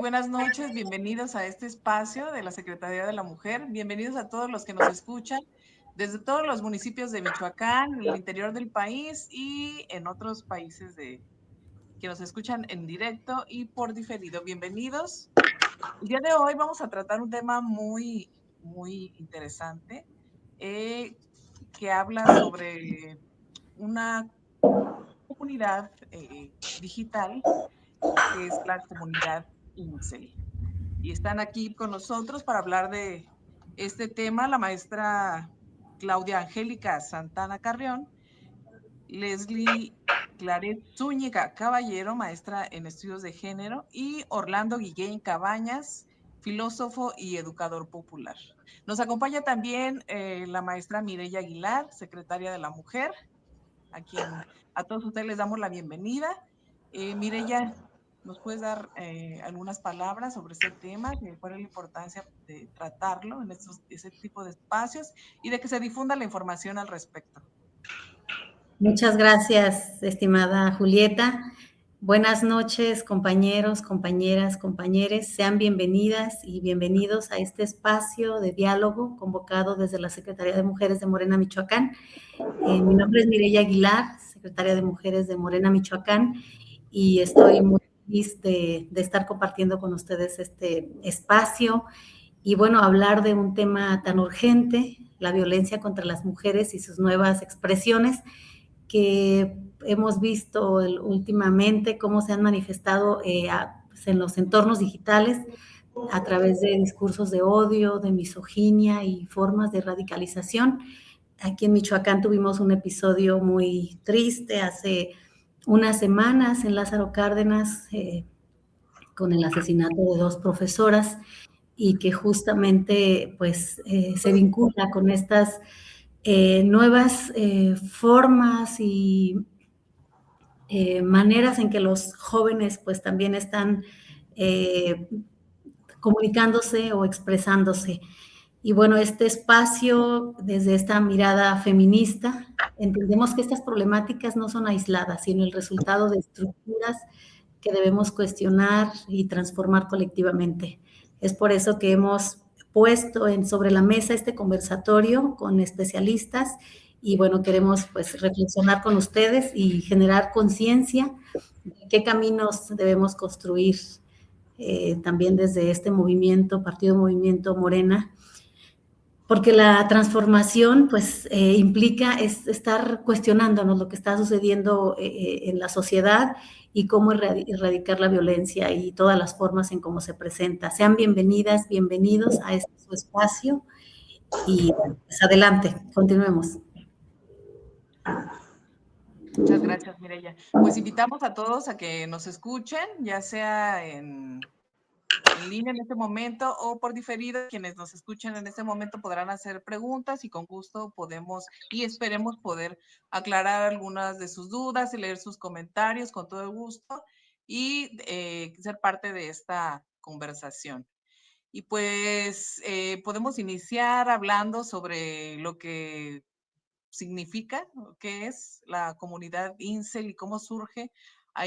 buenas noches, bienvenidos a este espacio de la Secretaría de la Mujer, bienvenidos a todos los que nos escuchan desde todos los municipios de Michoacán, en el interior del país y en otros países que nos escuchan en directo y por diferido. Bienvenidos. El día de hoy vamos a tratar un tema muy interesante eh, que habla sobre una comunidad digital que es la comunidad INSEE. Y están aquí con nosotros para hablar de este tema la maestra Claudia Angélica Santana Carrión, Leslie Claret Zúñiga Caballero, maestra en estudios de género, y Orlando Guillén Cabañas, filósofo y educador popular. Nos acompaña también la maestra Mireya Aguilar, secretaria de la Mujer, a quien a todos ustedes les damos la bienvenida. Mireya, ¿nos puedes dar algunas palabras sobre ese tema? ¿Cuál es la importancia de tratarlo en ese tipo de espacios y de que se difunda la información al respecto? Muchas gracias, estimada Julieta. Buenas noches, compañeros, compañeras, compañeres. Sean bienvenidas y bienvenidos a este espacio de diálogo convocado desde la Secretaría de Mujeres de Morena, Michoacán. Mi nombre es Mireya Aguilar, secretaria de Mujeres de Morena, Michoacán, y estoy muy feliz de estar compartiendo con ustedes este espacio y, bueno, hablar de un tema tan urgente, la violencia contra las mujeres y sus nuevas expresiones, que hemos visto últimamente cómo se han manifestado pues en los entornos digitales a través de discursos de odio, de misoginia y formas de radicalización. Aquí en Michoacán tuvimos un episodio muy triste hace unas semanas en Lázaro Cárdenas con el asesinato de 2 profesoras y que justamente pues se vincula con estas nuevas formas y maneras en que los jóvenes pues también están comunicándose o expresándose. Y bueno, este espacio, desde esta mirada feminista, entendemos que estas problemáticas no son aisladas, sino el resultado de estructuras que debemos cuestionar y transformar colectivamente. Es por eso que hemos puesto sobre la mesa este conversatorio con especialistas y bueno, queremos pues reflexionar con ustedes y generar conciencia de qué caminos debemos construir también desde este movimiento, Partido Movimiento Morena, porque la transformación pues implica estar cuestionándonos lo que está sucediendo en la sociedad y cómo erradicar la violencia y todas las formas en cómo se presenta. Sean bienvenidas, bienvenidos a este su espacio y pues adelante, continuemos. Muchas gracias, Mireya. Pues invitamos a todos a que nos escuchen, ya sea en línea en este momento o por diferido. Quienes nos escuchen en este momento podrán hacer preguntas y con gusto podemos y esperemos poder aclarar algunas de sus dudas y leer sus comentarios con todo el gusto y ser parte de esta conversación. Y pues podemos iniciar hablando sobre lo que significa, qué es la comunidad INSEL y cómo surge a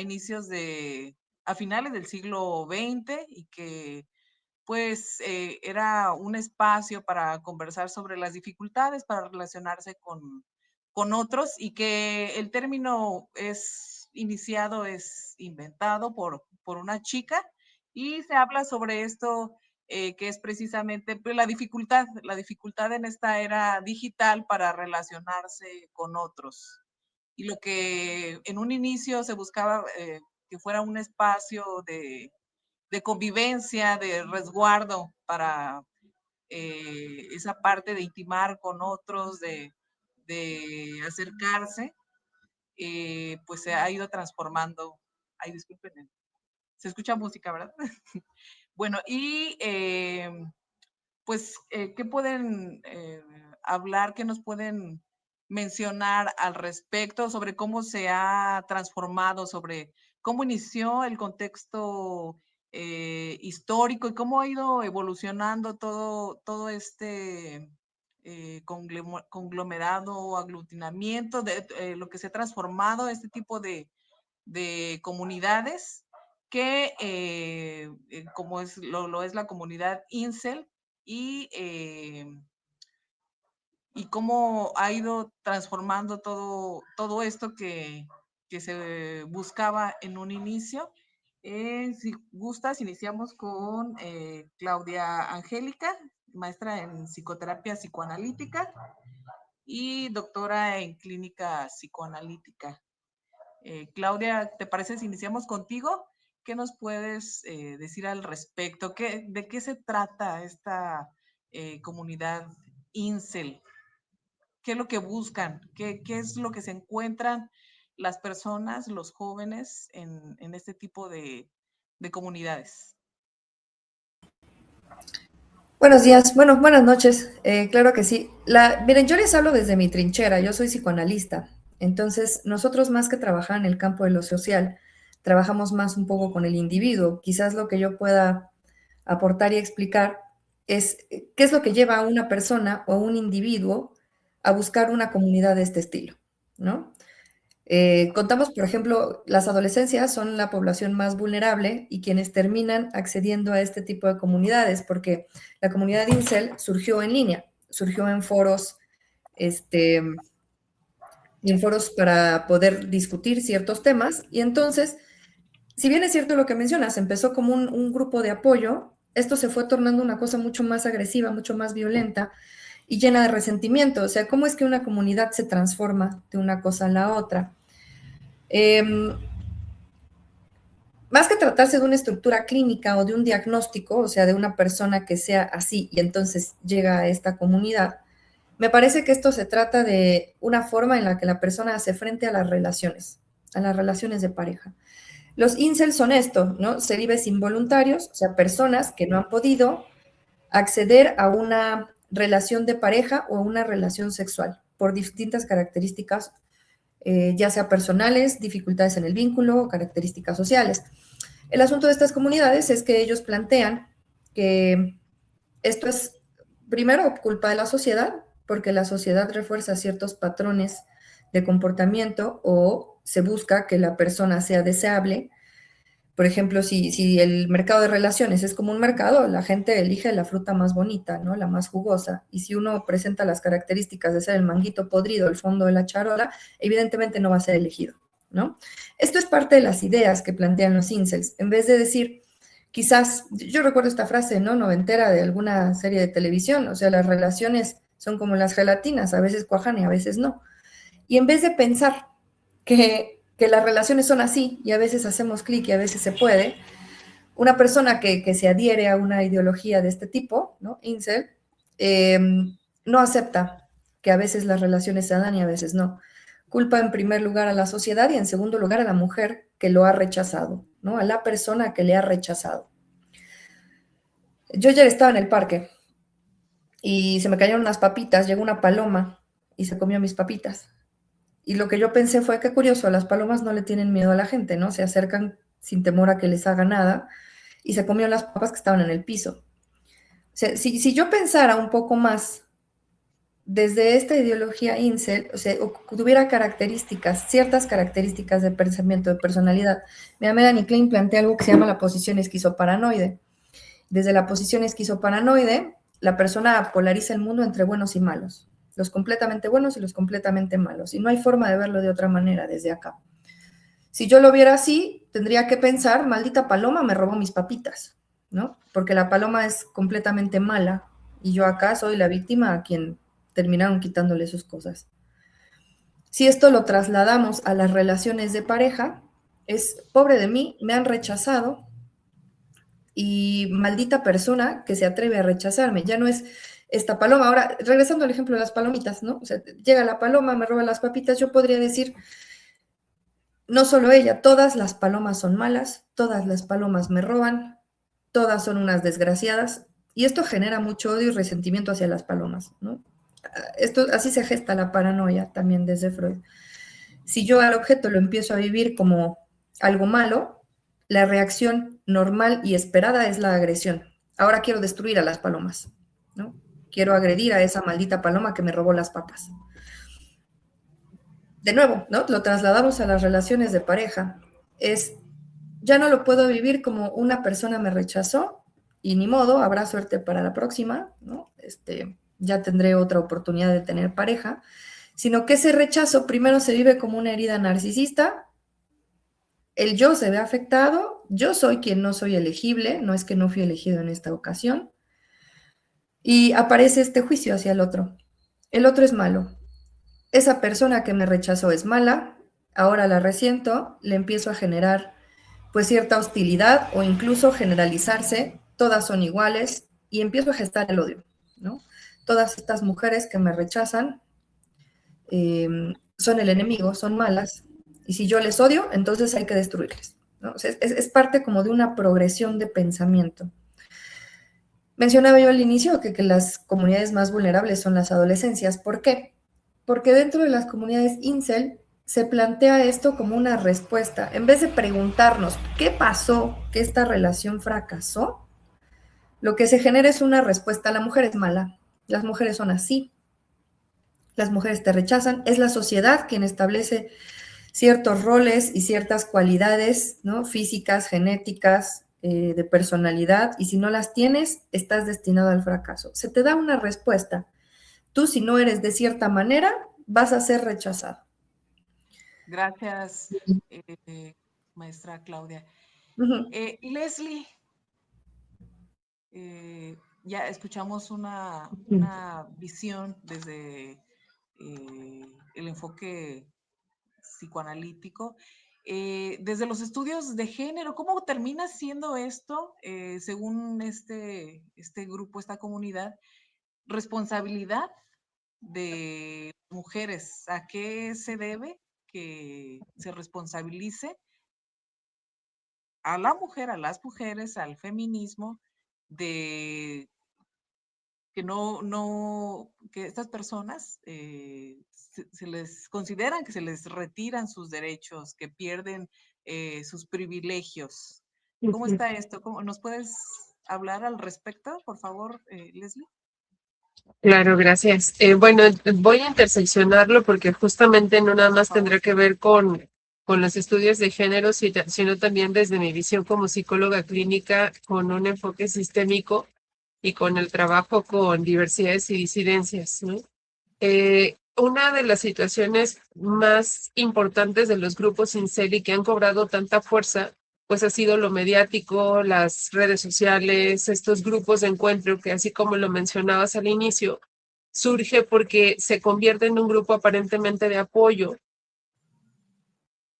a finales del siglo XX y que pues era un espacio para conversar sobre las dificultades para relacionarse con otros y que el término es iniciado, es inventado por una chica y se habla sobre esto que es precisamente pues, la dificultad en esta era digital para relacionarse con otros. Y lo que en un inicio se buscaba que fuera un espacio de convivencia, de resguardo para esa parte de intimar con otros, de acercarse, pues se ha ido transformando. Ay, disculpen, se escucha música, ¿verdad? Bueno, y pues, ¿qué pueden hablar, qué nos pueden mencionar al respecto sobre cómo se ha transformado, sobre cómo inició el contexto histórico y cómo ha ido evolucionando todo este conglomerado o aglutinamiento de lo que se ha transformado este tipo de comunidades como lo es la comunidad Incel y cómo ha ido transformando todo esto que se buscaba en un inicio. Si gustas, iniciamos con Claudia Angélica, maestra en psicoterapia psicoanalítica y doctora en clínica psicoanalítica. Claudia, ¿te parece si iniciamos contigo? ¿Qué nos puedes decir al respecto? ¿De qué se trata esta comunidad Incel? ¿Qué es lo que buscan? ¿Qué es lo que se encuentran las personas, los jóvenes en este tipo de comunidades? Buenos días, bueno, buenas noches, claro que sí. Miren, yo les hablo desde mi trinchera, yo soy psicoanalista, entonces nosotros más que trabajar en el campo de lo social, trabajamos más un poco con el individuo. Quizás lo que yo pueda aportar y explicar es qué es lo que lleva a una persona o a un individuo a buscar una comunidad de este estilo, ¿no? Contamos, por ejemplo, las adolescencias son la población más vulnerable y quienes terminan accediendo a este tipo de comunidades, porque la comunidad Incel surgió en línea, surgió en foros, en foros para poder discutir ciertos temas. Y entonces, si bien es cierto lo que mencionas, empezó como un grupo de apoyo, esto se fue tornando una cosa mucho más agresiva, mucho más violenta y llena de resentimiento. O sea, ¿cómo es que una comunidad se transforma de una cosa a la otra? Más que tratarse de una estructura clínica o de un diagnóstico, o sea, de una persona que sea así y entonces llega a esta comunidad, me parece que esto se trata de una forma en la que la persona hace frente a las relaciones de pareja. Los incels son esto, ¿no? Celibes involuntarios, o sea, personas que no han podido acceder a una relación de pareja o a una relación sexual por distintas características, ya sea personales, dificultades en el vínculo o características sociales. El asunto de estas comunidades es que ellos plantean que esto es, primero, culpa de la sociedad, porque la sociedad refuerza ciertos patrones de comportamiento o se busca que la persona sea deseable. Por ejemplo, si el mercado de relaciones es como un mercado, la gente elige la fruta más bonita, ¿no? La más jugosa. Y si uno presenta las características de ser el manguito podrido, el fondo de la charola, evidentemente no va a ser elegido, ¿no? Esto es parte de las ideas que plantean los incels. En vez de decir, quizás, yo recuerdo esta frase, ¿no? Noventera de alguna serie de televisión, o sea, las relaciones son como las gelatinas, a veces cuajan y a veces no. Y en vez de pensar que las relaciones son así y a veces hacemos clic y a veces se puede, una persona que se adhiere a una ideología de este tipo, ¿no? Incel, eh, no acepta que a veces las relaciones se dan y a veces no. Culpa en primer lugar a la sociedad y en segundo lugar a la mujer que lo ha rechazado, ¿no? A la persona que le ha rechazado. Yo ayer estaba en el parque y se me cayeron unas papitas, llegó una paloma y se comió mis papitas. Y lo que yo pensé fue, qué curioso, las palomas no le tienen miedo a la gente, ¿no? Se acercan sin temor a que les haga nada y se comió las papas que estaban en el piso. O sea, si yo pensara un poco más desde esta ideología incel, o sea, o tuviera características, ciertas características de pensamiento, de personalidad, mi amiga Melanie Klein plantea algo que se llama la posición esquizoparanoide. Desde la posición esquizoparanoide, la persona polariza el mundo entre buenos y malos, los completamente buenos y los completamente malos, y no hay forma de verlo de otra manera desde acá. Si yo lo viera así, tendría que pensar, maldita paloma me robó mis papitas, ¿no? Porque la paloma es completamente mala y yo acá soy la víctima a quien terminaron quitándole sus cosas. Si esto lo trasladamos a las relaciones de pareja, es pobre de mí, me han rechazado, y maldita persona que se atreve a rechazarme. Ya no es esta paloma. Ahora, regresando al ejemplo de las palomitas, ¿no? O sea, llega la paloma, me roba las papitas, yo podría decir, no solo ella, todas las palomas son malas, todas las palomas me roban, todas son unas desgraciadas, y esto genera mucho odio y resentimiento hacia las palomas, ¿no? Esto, así se gesta la paranoia también desde Freud. Si yo al objeto lo empiezo a vivir como algo malo, la reacción normal y esperada es la agresión. Ahora quiero destruir a las palomas, ¿no? Quiero agredir a esa maldita paloma que me robó las papas. De nuevo, ¿no? Lo trasladamos a las relaciones de pareja. ya no lo puedo vivir como una persona me rechazó y ni modo, habrá suerte para la próxima, ¿no? Ya tendré otra oportunidad de tener pareja, sino que ese rechazo primero se vive como una herida narcisista, el yo se ve afectado, yo soy quien no soy elegible, no es que no fui elegido en esta ocasión, y aparece este juicio hacia el otro es malo, esa persona que me rechazó es mala, ahora la resiento, le empiezo a generar pues cierta hostilidad o incluso generalizarse, todas son iguales y empiezo a gestar el odio, ¿no? Todas estas mujeres que me rechazan son el enemigo, son malas, y si yo les odio, entonces hay que destruirles, ¿no? O sea, es parte como de una progresión de pensamiento. Mencionaba yo al inicio que las comunidades más vulnerables son las adolescencias. ¿Por qué? Porque dentro de las comunidades incel se plantea esto como una respuesta. En vez de preguntarnos qué pasó, que esta relación fracasó, lo que se genera es una respuesta. La mujer es mala, las mujeres son así, las mujeres te rechazan, es la sociedad quien establece ciertos roles y ciertas cualidades, ¿no? Físicas, genéticas, de personalidad, y si no las tienes, estás destinado al fracaso. Se te da una respuesta. Tú, si no eres de cierta manera, vas a ser rechazado. Gracias, maestra Claudia. Leslie, ya escuchamos una visión desde el enfoque psicoanalítico. Desde los estudios de género, ¿cómo termina siendo esto, según este grupo, esta comunidad, responsabilidad de mujeres? ¿A qué se debe que se responsabilice a la mujer, a las mujeres, al feminismo, de que estas personas se les consideran que se les retiran sus derechos, que pierden sus privilegios? ¿Cómo está esto? ¿Nos puedes hablar al respecto, por favor, Leslie? Claro, gracias. Bueno, voy a interseccionarlo porque justamente no nada más tendrá que ver con los estudios de género, sino también desde mi visión como psicóloga clínica con un enfoque sistémico y con el trabajo con diversidades y disidencias, ¿no? Una de las situaciones más importantes de los grupos incel y que han cobrado tanta fuerza, pues ha sido lo mediático, las redes sociales, estos grupos de encuentro que, así como lo mencionabas al inicio, surge porque se convierte en un grupo aparentemente de apoyo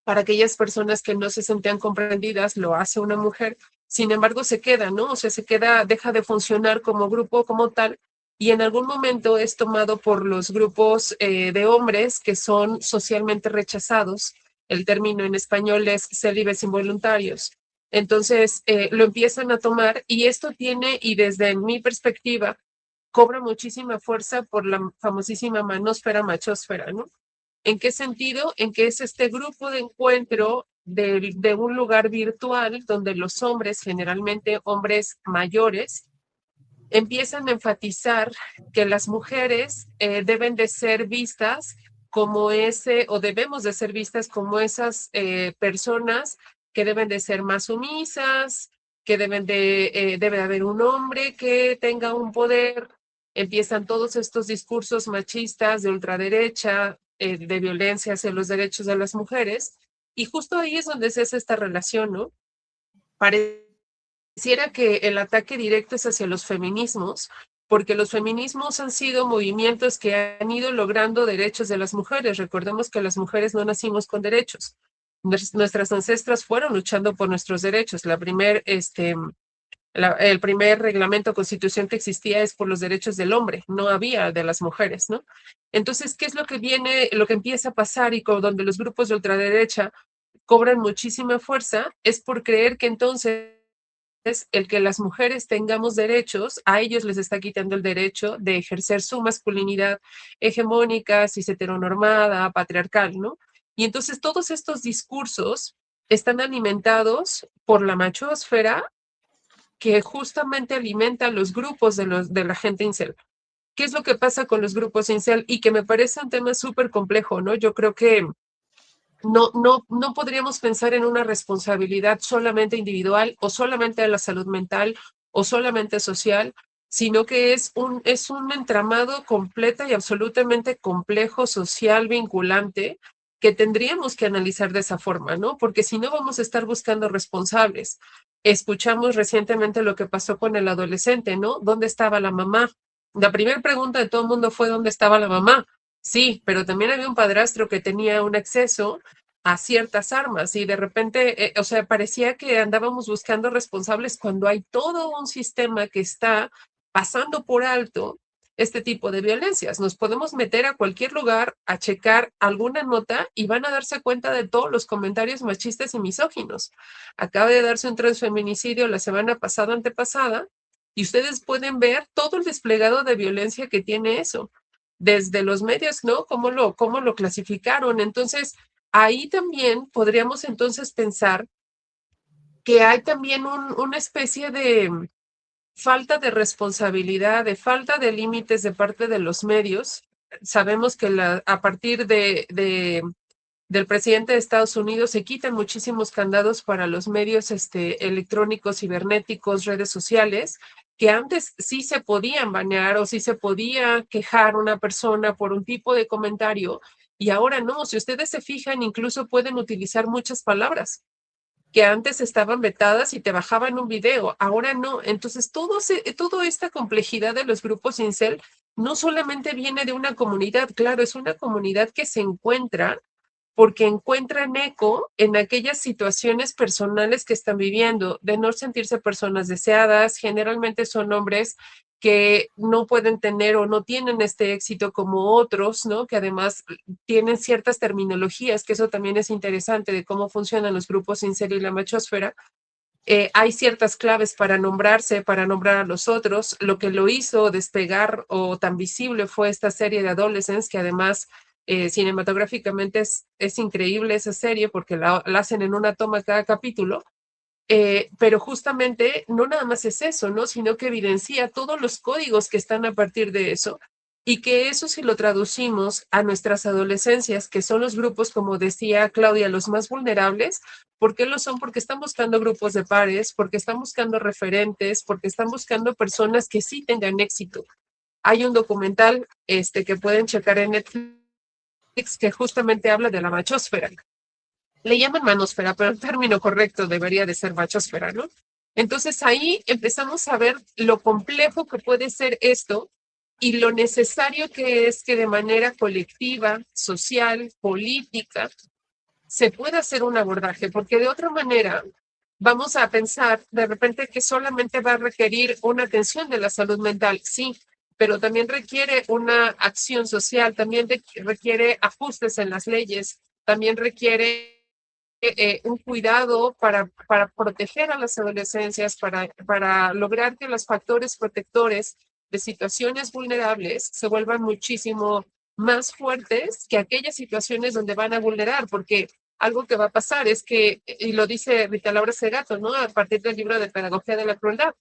para aquellas personas que no se sentían comprendidas. Lo hace una mujer, sin embargo se queda, ¿no? O sea, se queda, deja de funcionar como grupo como tal, y en algún momento es tomado por los grupos de hombres que son socialmente rechazados. El término en español es célibes involuntarios. Entonces lo empiezan a tomar, y esto tiene, y desde mi perspectiva, cobra muchísima fuerza por la famosísima manósfera, machósfera, ¿no? ¿En qué sentido? En que es este grupo de encuentro de un lugar virtual donde los hombres, generalmente hombres mayores, empiezan a enfatizar que las mujeres deben de ser vistas como o debemos de ser vistas como esas personas que deben de ser más sumisas, que debe haber un hombre que tenga un poder. Empiezan todos estos discursos machistas de ultraderecha, de violencia hacia los derechos de las mujeres, y justo ahí es donde se hace esta relación, ¿no? Pareciera que el ataque directo es hacia los feminismos, porque los feminismos han sido movimientos que han ido logrando derechos de las mujeres. Recordemos que las mujeres no nacimos con derechos. Nuestras ancestras fueron luchando por nuestros derechos. El primer reglamento o constitución que existía es por los derechos del hombre, no había de las mujeres, ¿no? Entonces, ¿qué es lo que viene, lo que empieza a pasar y donde los grupos de ultraderecha cobran muchísima fuerza? Es por creer que entonces el que las mujeres tengamos derechos, a ellos les está quitando el derecho de ejercer su masculinidad hegemónica, cis heteronormada, patriarcal, ¿no? Y entonces todos estos discursos están alimentados por la machósfera, que justamente alimenta los grupos de la gente incel. ¿Qué es lo que pasa con los grupos incel? Y que me parece un tema súper complejo, ¿no? Yo creo que no podríamos pensar en una responsabilidad solamente individual o solamente de la salud mental o solamente social, sino que es un entramado completo y absolutamente complejo, social, vinculante, que tendríamos que analizar de esa forma, ¿no? Porque si no vamos a estar buscando responsables. Escuchamos recientemente lo que pasó con el adolescente, ¿no? ¿Dónde estaba la mamá? La primera pregunta de todo el mundo fue ¿dónde estaba la mamá? Sí, pero también había un padrastro que tenía un acceso a ciertas armas y de repente, o sea, parecía que andábamos buscando responsables cuando hay todo un sistema que está pasando por alto este tipo de violencias. Nos podemos meter a cualquier lugar a checar alguna nota y van a darse cuenta de todos los comentarios machistas y misóginos. Acaba de darse un transfeminicidio la semana pasada, antepasada, y ustedes pueden ver todo el desplegado de violencia que tiene eso desde los medios, ¿no? Cómo lo clasificaron. Entonces, ahí también podríamos entonces pensar que hay también una especie de falta de responsabilidad, de falta de límites de parte de los medios. Sabemos que a partir del presidente de Estados Unidos se quitan muchísimos candados para los medios electrónicos, cibernéticos, redes sociales, que antes sí se podían banear o sí se podía quejar una persona por un tipo de comentario y ahora no. Si ustedes se fijan, incluso pueden utilizar muchas palabras que antes estaban vetadas y te bajaban un video, ahora no. Entonces, toda esta complejidad de los grupos incel no solamente viene de una comunidad, claro, es una comunidad que se encuentra porque encuentran eco en aquellas situaciones personales que están viviendo, de no sentirse personas deseadas. Generalmente son hombres que no pueden tener o no tienen este éxito como otros, ¿no? Que además tienen ciertas terminologías, que eso también es interesante de cómo funcionan los grupos incel y la machosfera. Hay ciertas claves para nombrarse, para nombrar a los otros. Lo que lo hizo despegar o tan visible fue esta serie de Adolescents, que además cinematográficamente es increíble esa serie porque la hacen en una toma cada capítulo. Pero justamente no nada más es eso, ¿no? Sino que evidencia todos los códigos que están a partir de eso y que eso si lo traducimos a nuestras adolescencias, que son los grupos, como decía Claudia, los más vulnerables. ¿Por qué lo son? Porque están buscando grupos de pares, porque están buscando referentes, porque están buscando personas que sí tengan éxito. Hay un documental que pueden checar en Netflix que justamente habla de la machosfera. Le llaman manosfera, pero el término correcto debería de ser machosfera, ¿no? Entonces ahí empezamos a ver lo complejo que puede ser esto y lo necesario que es que de manera colectiva, social, política, se pueda hacer un abordaje, porque de otra manera vamos a pensar de repente que solamente va a requerir una atención de la salud mental, sí, pero también requiere una acción social, también requiere ajustes en las leyes, también requiere un cuidado para proteger a las adolescencias, para lograr que los factores protectores de situaciones vulnerables se vuelvan muchísimo más fuertes que aquellas situaciones donde van a vulnerar, porque algo que va a pasar es que, y lo dice Rita Laura Segato, ¿no? A partir del libro de Pedagogía de la Crueldad,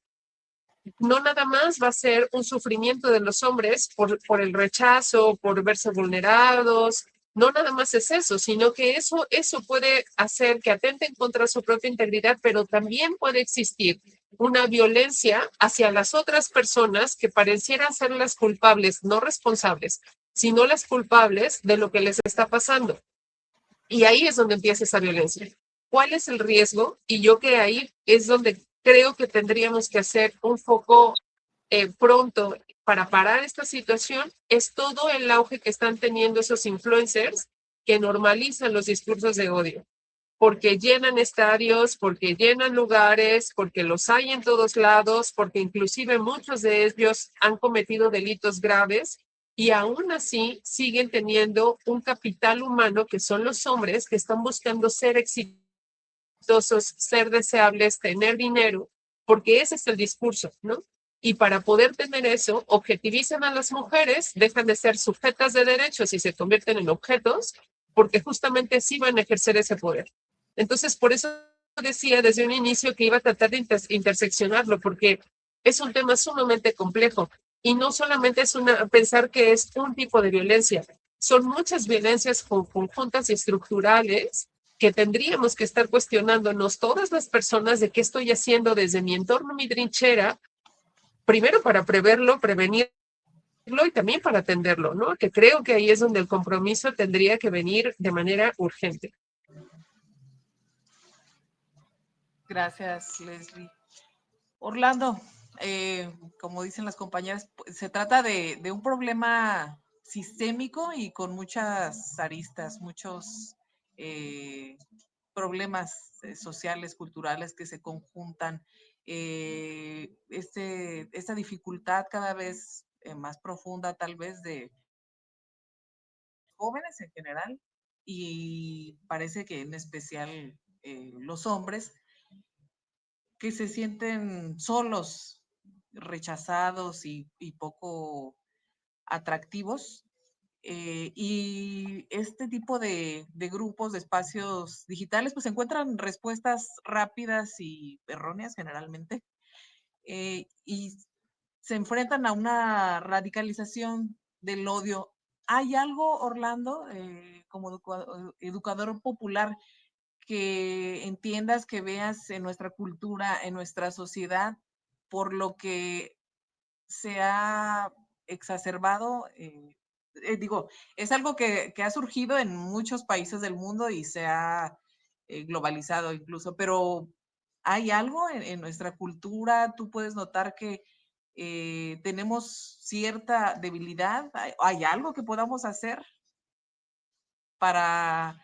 no nada más va a ser un sufrimiento de los hombres por el rechazo, por verse vulnerados, no nada más es eso, sino que eso puede hacer que atenten contra su propia integridad, pero también puede existir una violencia hacia las otras personas que parecieran ser las culpables, no responsables, sino las culpables de lo que les está pasando. Y ahí es donde empieza esa violencia. ¿Cuál es el riesgo? Y yo que ahí es donde creo que tendríamos que hacer un foco pronto para parar esta situación, es todo el auge que están teniendo esos influencers que normalizan los discursos de odio, porque llenan estadios, porque llenan lugares, porque los hay en todos lados, porque inclusive muchos de ellos han cometido delitos graves y aún así siguen teniendo un capital humano que son los hombres que están buscando ser exitosos, ser deseables, tener dinero, porque ese es el discurso, ¿no? Y para poder tener eso, objetivizan a las mujeres, dejan de ser sujetas de derechos y se convierten en objetos, porque justamente sí van a ejercer ese poder. Entonces, por eso decía desde un inicio que iba a tratar de interseccionarlo, porque es un tema sumamente complejo y no solamente es pensar que es un tipo de violencia, son muchas violencias conjuntas y estructurales que tendríamos que estar cuestionándonos todas las personas de qué estoy haciendo desde mi entorno, mi trinchera, primero para preverlo, prevenirlo y también para atenderlo, ¿no? Que creo que ahí es donde el compromiso tendría que venir de manera urgente. Gracias, Leslie. Orlando, como dicen las compañeras, se trata de un problema sistémico y con muchas aristas, muchos problemas sociales, culturales que se conjuntan. Esta dificultad cada vez más profunda, tal vez, de jóvenes en general, y parece que en especial los hombres, que se sienten solos, rechazados y poco atractivos. Y este tipo de grupos, de espacios digitales, pues encuentran respuestas rápidas y erróneas generalmente, y se enfrentan a una radicalización del odio. ¿Hay algo, Orlando, como educador popular, que entiendas, que veas en nuestra cultura, en nuestra sociedad, por lo que se ha exacerbado? Digo, es algo que ha surgido en muchos países del mundo y se ha globalizado incluso, pero ¿hay algo en nuestra cultura? ¿Tú puedes notar que tenemos cierta debilidad? ¿Hay algo que podamos hacer para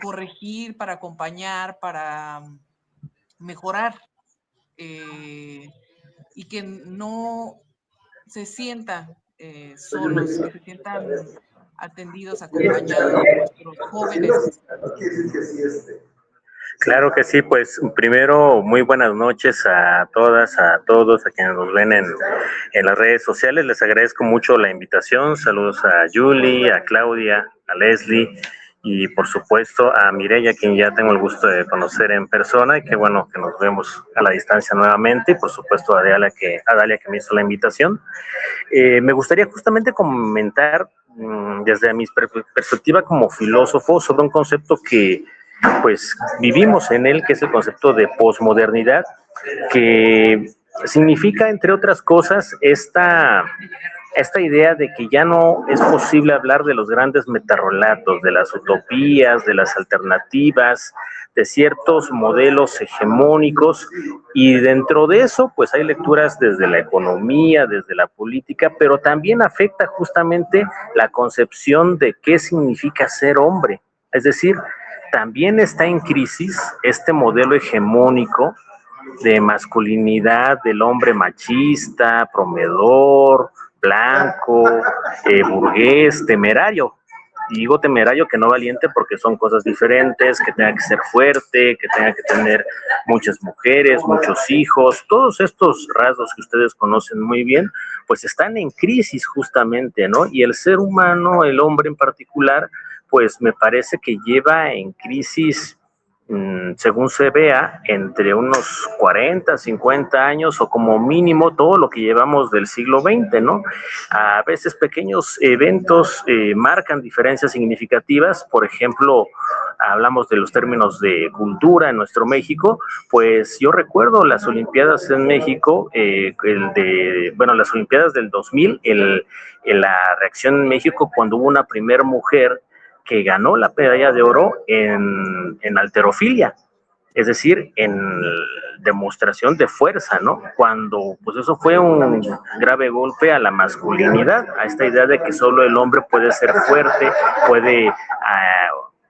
corregir, para acompañar, para mejorar, y que no se sientan solos, que se sientan atendidos, acompañados nuestros jóvenes? Claro que sí, pues primero muy buenas noches a todas, a todos, a quienes nos ven en las redes sociales. Les agradezco mucho la invitación. Saludos a Julie, a Claudia, a Leslie y por supuesto a Mireya, quien ya tengo el gusto de conocer en persona, y qué bueno que nos vemos a la distancia nuevamente, y por supuesto a Dalia que me hizo la invitación. Me gustaría justamente comentar desde mi perspectiva como filósofo sobre un concepto que pues vivimos en él, que es el concepto de posmodernidad, que significa, entre otras cosas, esta idea de que ya no es posible hablar de los grandes metarrelatos, de las utopías, de las alternativas, de ciertos modelos hegemónicos, y dentro de eso pues hay lecturas desde la economía, desde la política, pero también afecta justamente la concepción de qué significa ser hombre. Es decir, también está en crisis este modelo hegemónico de masculinidad del hombre machista, proveedor, blanco, burgués, temerario. Y digo temerario, que no valiente, porque son cosas diferentes, que tenga que ser fuerte, que tenga que tener muchas mujeres, muchos hijos. Todos estos rasgos que ustedes conocen muy bien, pues están en crisis justamente, ¿no? Y el ser humano, el hombre en particular, pues me parece que lleva en crisis, según se vea, entre unos 40, 50 años, o como mínimo todo lo que llevamos del siglo XX, ¿no? A veces pequeños eventos marcan diferencias significativas. Por ejemplo, hablamos de los términos de cultura en nuestro México, pues yo recuerdo las Olimpiadas en México, las Olimpiadas del 2000, la reacción en México cuando hubo una primer mujer que ganó la medalla de oro en halterofilia, es decir, en demostración de fuerza, ¿no? Cuando, pues eso fue un grave golpe a la masculinidad, a esta idea de que solo el hombre puede ser fuerte, puede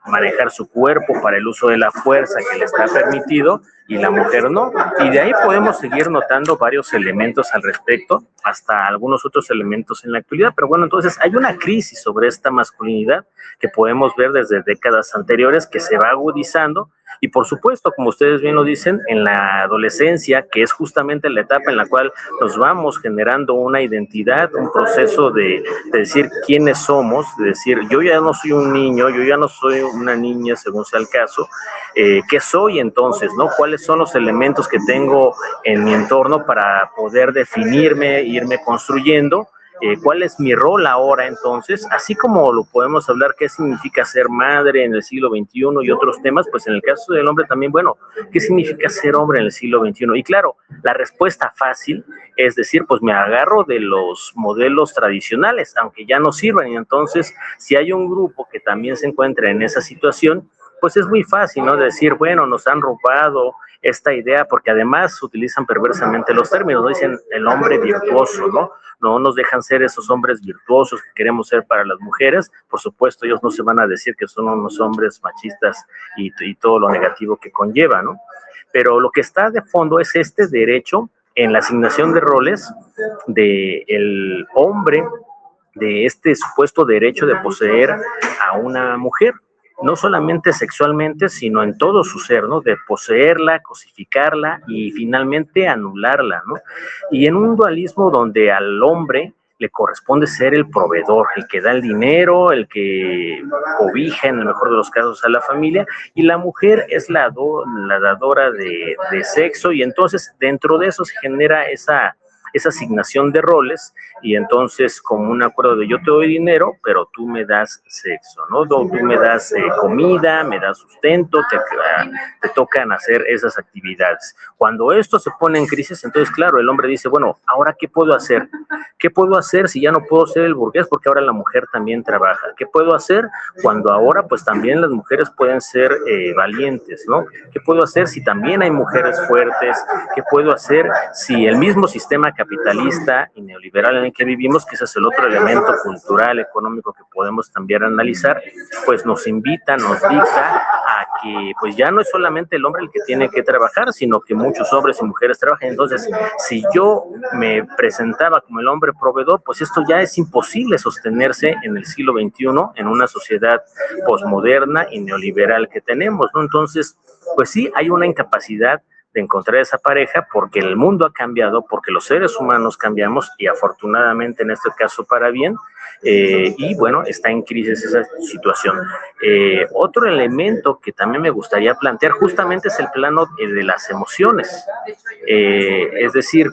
manejar su cuerpo para el uso de la fuerza que le está permitido, y la mujer no. Y de ahí podemos seguir notando varios elementos al respecto, hasta algunos otros elementos en la actualidad. Pero bueno, entonces hay una crisis sobre esta masculinidad que podemos ver desde décadas anteriores, que se va agudizando. Y por supuesto, como ustedes bien lo dicen, en la adolescencia, que es justamente la etapa en la cual nos vamos generando una identidad, un proceso de decir quiénes somos, de decir yo ya no soy un niño, yo ya no soy una niña, según sea el caso, ¿qué soy entonces, no? ¿Cuáles son los elementos que tengo en mi entorno para poder definirme, irme construyendo? ¿Cuál es mi rol ahora entonces? Así como lo podemos hablar, ¿qué significa ser madre en el siglo XXI y otros temas? Pues en el caso del hombre también, bueno, ¿qué significa ser hombre en el siglo XXI? Y claro, la respuesta fácil es decir, pues me agarro de los modelos tradicionales, aunque ya no sirvan. Y entonces, si hay un grupo que también se encuentra en esa situación, pues es muy fácil, ¿no? Decir, bueno, nos han robado esta idea, porque además utilizan perversamente los términos, ¿no? Dicen el hombre virtuoso, ¿no? No nos dejan ser esos hombres virtuosos que queremos ser para las mujeres. Por supuesto, ellos no se van a decir que son unos hombres machistas y todo lo negativo que conlleva, ¿no? Pero lo que está de fondo es este derecho en la asignación de roles del hombre, de este supuesto derecho de poseer a una mujer, no solamente sexualmente, sino en todo su ser, ¿no? De poseerla, cosificarla y finalmente anularla, ¿no? Y en un dualismo donde al hombre le corresponde ser el proveedor, el que da el dinero, el que cobija en el mejor de los casos a la familia, y la mujer es la dadora de sexo, y entonces dentro de eso se genera esa asignación de roles, y entonces como un acuerdo de yo te doy dinero, pero tú me das sexo, ¿no? Tú me das comida, me das sustento, te tocan hacer esas actividades. Cuando esto se pone en crisis, entonces claro, el hombre dice, bueno, ¿ahora qué puedo hacer? ¿Qué puedo hacer si ya no puedo ser el burgués? Porque ahora la mujer también trabaja. ¿Qué puedo hacer cuando ahora pues también las mujeres pueden ser valientes, ¿no? ¿Qué puedo hacer si también hay mujeres fuertes? ¿Qué puedo hacer si el mismo sistema capitalista y neoliberal en el que vivimos, que ese es el otro elemento cultural, económico que podemos también analizar, pues nos invita, nos dicta a que pues ya no es solamente el hombre el que tiene que trabajar, sino que muchos hombres y mujeres trabajan? Entonces, si yo me presentaba como el hombre proveedor, pues esto ya es imposible sostenerse en el siglo XXI, en una sociedad posmoderna y neoliberal que tenemos, ¿no? Entonces, pues sí, hay una incapacidad de encontrar esa pareja porque el mundo ha cambiado, porque los seres humanos cambiamos, y afortunadamente en este caso para bien, y bueno, está en crisis esa situación. Otro elemento que también me gustaría plantear justamente es el plano de las emociones, es decir,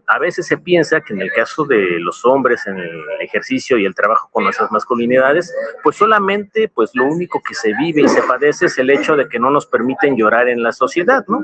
a veces se piensa que en el caso de los hombres en el ejercicio y el trabajo con nuestras masculinidades, pues solamente pues lo único que se vive y se padece es el hecho de que no nos permiten llorar en la sociedad, ¿no?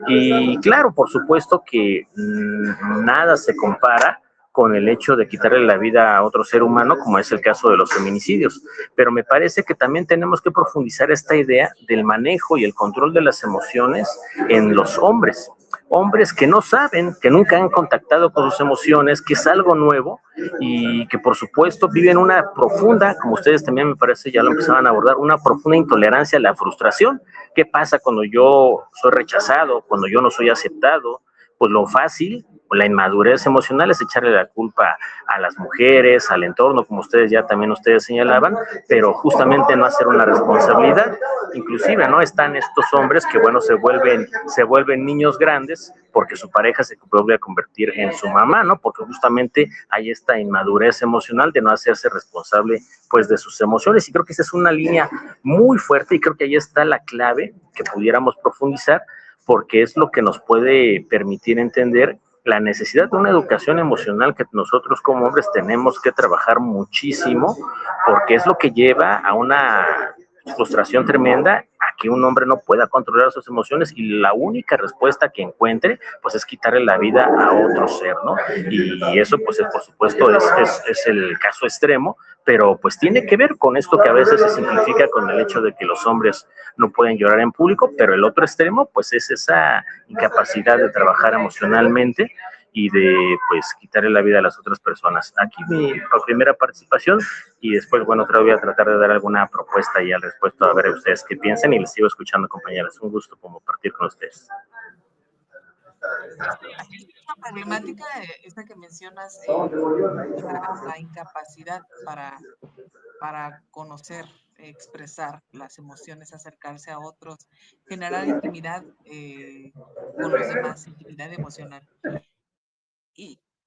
Y claro, por supuesto que nada se compara con el hecho de quitarle la vida a otro ser humano, como es el caso de los feminicidios. Pero me parece que también tenemos que profundizar esta idea del manejo y el control de las emociones en los hombres. Hombres que no saben, que nunca han contactado con sus emociones, que es algo nuevo, y que por supuesto viven una profunda, como ustedes también me parece ya lo empezaban a abordar, una profunda intolerancia a la frustración. ¿Qué pasa cuando yo soy rechazado, cuando yo no soy aceptado? Pues lo fácil, la inmadurez emocional, es echarle la culpa a las mujeres, al entorno, como ustedes ya también ustedes señalaban, pero justamente no hacer una responsabilidad. Inclusive, ¿no? Están estos hombres que, bueno, se vuelven niños grandes porque su pareja se vuelve a convertir en su mamá, ¿no? Porque justamente hay esta inmadurez emocional de no hacerse responsable, pues, de sus emociones. Y creo que esa es una línea muy fuerte, y creo que ahí está la clave que pudiéramos profundizar, porque es lo que nos puede permitir entender la necesidad de una educación emocional que nosotros como hombres tenemos que trabajar muchísimo, porque es lo que lleva a una frustración tremenda, a que un hombre no pueda controlar sus emociones, y la única respuesta que encuentre pues es quitarle la vida a otro ser, ¿no? Y eso pues por supuesto es el caso extremo, pero pues tiene que ver con esto que a veces se simplifica con el hecho de que los hombres no pueden llorar en público, pero el otro extremo pues es esa incapacidad de trabajar emocionalmente y de pues quitarle la vida a las otras personas. Aquí mi primera participación, y después, bueno, voy a tratar de dar alguna propuesta y al respecto, a ver ustedes qué piensan, y les sigo escuchando, compañeras. Un gusto compartir con ustedes. La problemática esta que mencionas, la incapacidad para conocer, expresar las emociones, acercarse a otros, generar intimidad con los demás, intimidad emocional.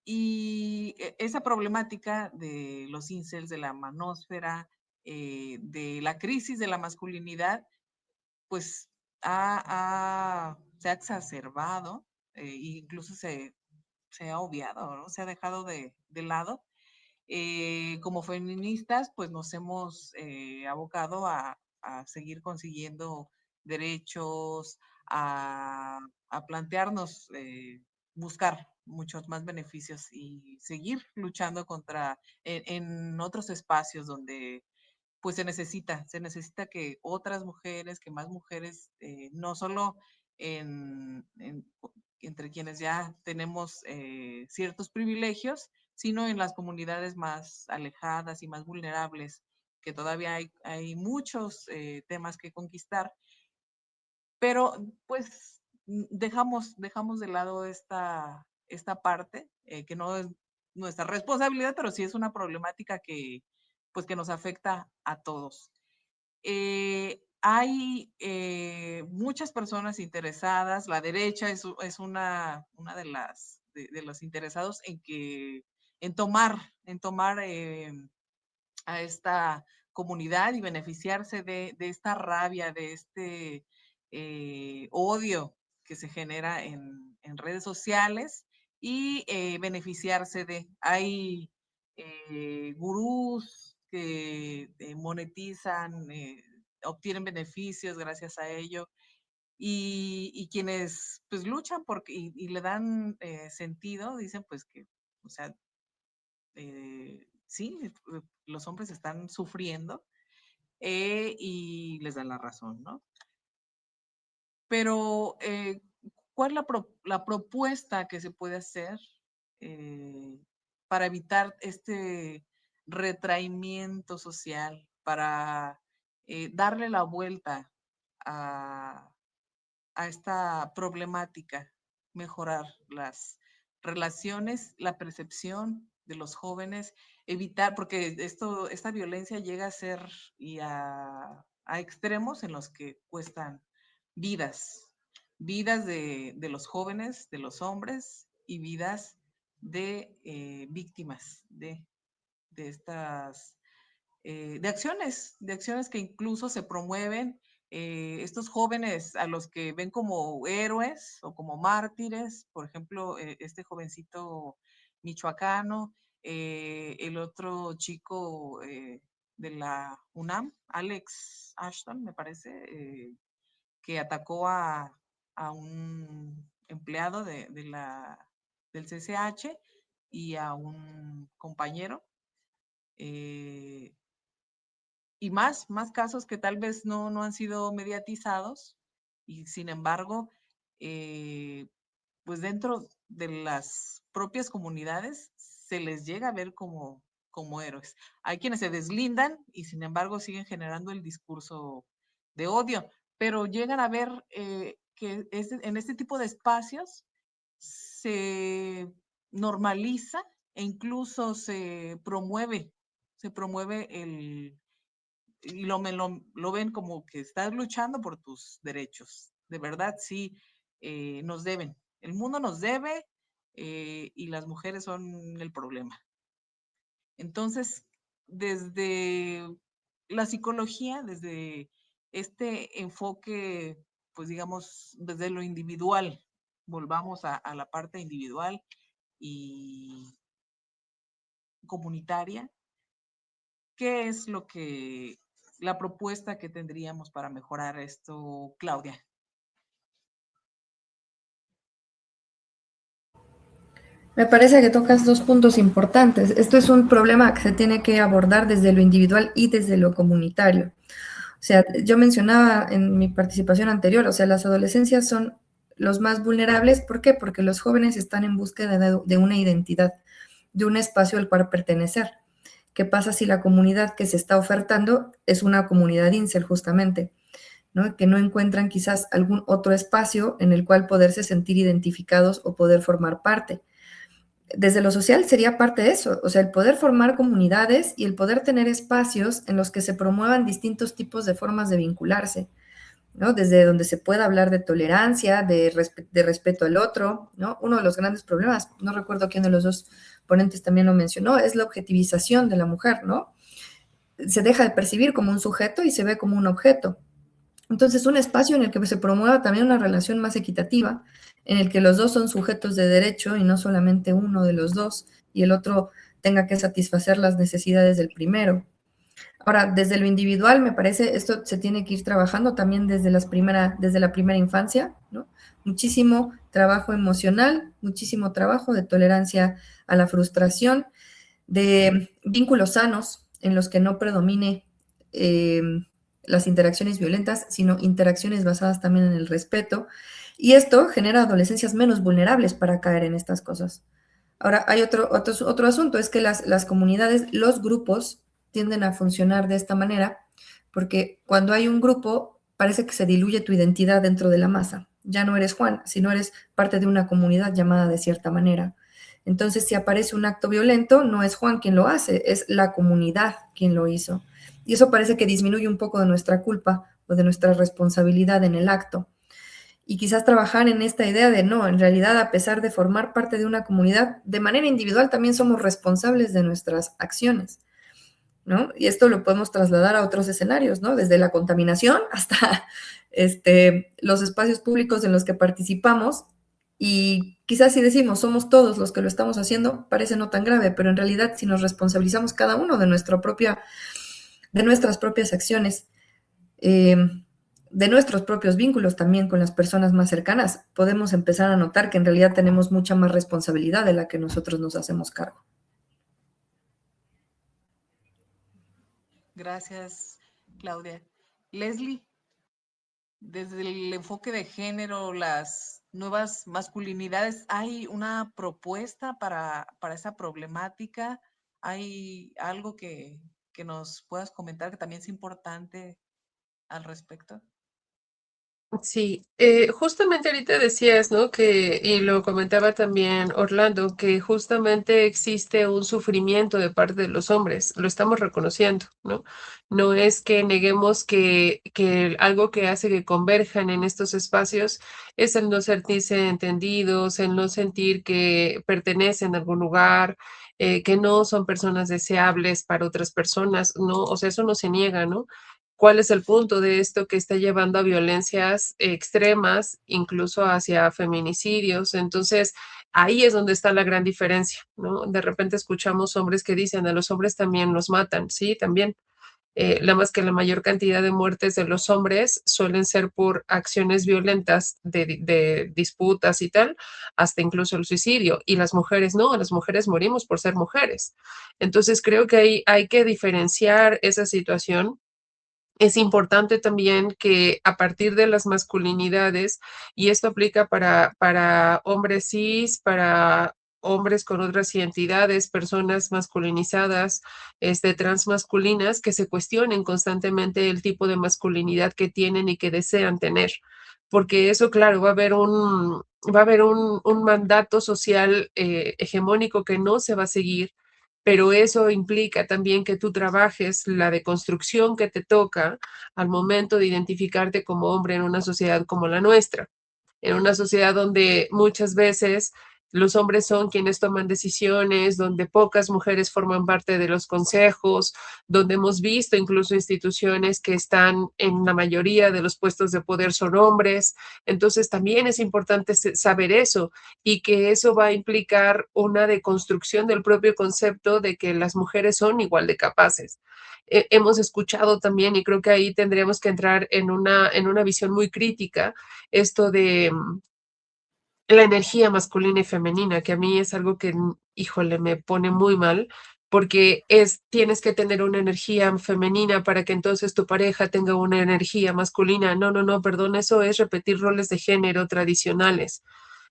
Y esa problemática de los incels, de la manósfera, de la crisis de la masculinidad, pues se ha exacerbado, incluso se se ha obviado, ¿no? Se ha dejado de lado. Como feministas, pues nos hemos abocado a seguir consiguiendo derechos, a plantearnos buscar muchos más beneficios y seguir luchando contra en otros espacios donde pues se necesita que otras mujeres, que más mujeres, no solo entre quienes ya tenemos ciertos privilegios, sino en las comunidades más alejadas y más vulnerables, que todavía hay muchos temas que conquistar, pero pues dejamos de lado esta parte, que no es nuestra responsabilidad, pero sí es una problemática que, pues, que nos afecta a todos. Hay muchas personas interesadas, la derecha es una de los interesados en tomar a esta comunidad y beneficiarse de esta rabia, de este odio que se genera en redes sociales y beneficiarse de. Hay gurús que monetizan, obtienen beneficios gracias a ello y quienes pues luchan y le dan sentido, dicen pues que, o sea, sí, los hombres están sufriendo y les dan la razón, ¿no? Pero, ¿cuál es la propuesta que se puede hacer eh, para evitar este retraimiento social, para darle la vuelta a, a esta problemática, mejorar las relaciones, la percepción de los jóvenes, evitar, porque esta violencia llega a ser y a extremos en los que cuestan vidas, vidas de los jóvenes, de los hombres y vidas de víctimas de estas de acciones que incluso se promueven estos jóvenes a los que ven como héroes o como mártires, por ejemplo, este jovencito michoacano, el otro chico de la UNAM, Alex Ashton, me parece, que atacó a un empleado del CCH y a un compañero. Eh, y más casos que tal vez no han sido mediatizados y sin embargo, pues dentro de las propias comunidades se les llega a ver como héroes. Hay quienes se deslindan y sin embargo siguen generando el discurso de odio, pero llegan a ver que en este tipo de espacios se normaliza e incluso se promueve y lo ven como que estás luchando por tus derechos. De verdad, sí, nos deben. El mundo nos debe y las mujeres son el problema. Entonces, desde la psicología, desde este enfoque, pues digamos, desde lo individual, volvamos a la parte individual y comunitaria, ¿qué es la propuesta que tendríamos para mejorar esto, Claudia? Me parece que tocas dos puntos importantes. Esto es un problema que se tiene que abordar desde lo individual y desde lo comunitario. O sea, yo mencionaba en mi participación anterior, o sea, las adolescencias son los más vulnerables. ¿Por qué? Porque los jóvenes están en búsqueda de una identidad, de un espacio al cual pertenecer. ¿Qué pasa si la comunidad que se está ofertando es una comunidad incel justamente, ¿no? Que no encuentran quizás algún otro espacio en el cual poderse sentir identificados o poder formar parte? Desde lo social sería parte de eso, o sea, el poder formar comunidades y el poder tener espacios en los que se promuevan distintos tipos de formas de vincularse, ¿no? Desde donde se pueda hablar de tolerancia, de respeto al otro, ¿no? Uno de los grandes problemas, no recuerdo quién de los dos ponentes también lo mencionó, es la objetivización de la mujer, ¿no? Se deja de percibir como un sujeto y se ve como un objeto. Entonces, un espacio en el que se promueva también una relación más equitativa, en el que los dos son sujetos de derecho y no solamente uno de los dos, y el otro tenga que satisfacer las necesidades del primero. Ahora, desde lo individual, me parece, esto se tiene que ir trabajando también desde la primera infancia, ¿no? Muchísimo trabajo emocional, muchísimo trabajo de tolerancia a la frustración, de vínculos sanos en los que no predomine las interacciones violentas, sino interacciones basadas también en el respeto. Y esto genera adolescencias menos vulnerables para caer en estas cosas. Ahora, hay otro asunto, es que las comunidades, los grupos, tienden a funcionar de esta manera, porque cuando hay un grupo, parece que se diluye tu identidad dentro de la masa. Ya no eres Juan, sino eres parte de una comunidad llamada de cierta manera. Entonces, si aparece un acto violento, no es Juan quien lo hace, es la comunidad quien lo hizo. Y eso parece que disminuye un poco de nuestra culpa o de nuestra responsabilidad en el acto. Y quizás trabajar en esta idea de no, en realidad, a pesar de formar parte de una comunidad, de manera individual también somos responsables de nuestras acciones, ¿no? Y esto lo podemos trasladar a otros escenarios, ¿no? Desde la contaminación hasta los espacios públicos en los que participamos. Y quizás si decimos somos todos los que lo estamos haciendo, parece no tan grave, pero en realidad si nos responsabilizamos cada uno de nuestras propias acciones, de nuestros propios vínculos también con las personas más cercanas, podemos empezar a notar que en realidad tenemos mucha más responsabilidad de la que nosotros nos hacemos cargo. Gracias, Claudia. Leslie, desde el enfoque de género, las nuevas masculinidades, ¿hay una propuesta para esa problemática? ¿Hay algo que nos puedas comentar que también es importante al respecto? Sí, justamente ahorita decías, ¿no? Y lo comentaba también Orlando, que justamente existe un sufrimiento de parte de los hombres, lo estamos reconociendo, ¿no? No es que neguemos que algo que hace que converjan en estos espacios es el no sentirse entendidos, el no sentir que pertenecen a algún lugar, que no son personas deseables para otras personas, ¿no? O sea, eso no se niega, ¿no? ¿Cuál es el punto de esto que está llevando a violencias extremas, incluso hacia feminicidios? Entonces, ahí es donde está la gran diferencia, ¿no? De repente escuchamos hombres que dicen, a los hombres también los matan, sí, también. La más que la mayor cantidad de muertes de los hombres suelen ser por acciones violentas de disputas y tal, hasta incluso el suicidio. Y las mujeres no, las mujeres morimos por ser mujeres. Entonces creo que hay que diferenciar esa situación. Es importante también que a partir de las masculinidades, y esto aplica para hombres cis, para hombres con otras identidades, personas masculinizadas, transmasculinas, que se cuestionen constantemente el tipo de masculinidad que tienen y que desean tener. Porque eso, claro, va a haber un mandato social hegemónico que no se va a seguir, pero eso implica también que tú trabajes la deconstrucción que te toca al momento de identificarte como hombre en una sociedad como la nuestra, en una sociedad donde muchas veces los hombres son quienes toman decisiones, donde pocas mujeres forman parte de los consejos, donde hemos visto incluso instituciones que están en la mayoría de los puestos de poder son hombres. Entonces también es importante saber eso y que eso va a implicar una deconstrucción del propio concepto de que las mujeres son igual de capaces. Hemos escuchado también, y creo que ahí tendríamos que entrar en una visión muy crítica, esto de la energía masculina y femenina, que a mí es algo que, híjole, me pone muy mal, porque tienes que tener una energía femenina para que entonces tu pareja tenga una energía masculina. No, no, no, perdón, eso es repetir roles de género tradicionales.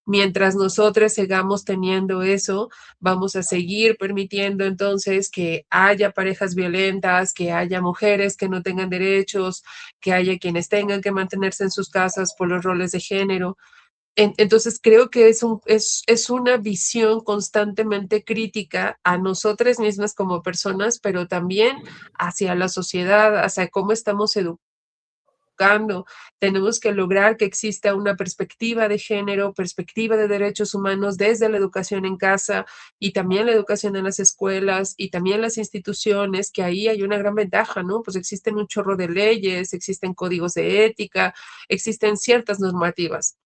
Mientras nosotros sigamos teniendo eso, vamos a seguir permitiendo entonces que haya parejas violentas, que haya mujeres que no tengan derechos, que haya quienes tengan que mantenerse en sus casas por los roles de género. Entonces creo que es una visión constantemente crítica a nosotras mismas como personas, pero también hacia la sociedad, hacia cómo estamos educando. Tenemos que lograr que exista una perspectiva de género, perspectiva de derechos humanos desde la educación en casa y también la educación en las escuelas y también las instituciones, que ahí hay una gran ventaja, ¿no? Pues existen un chorro de leyes, existen códigos de ética, existen ciertas normativas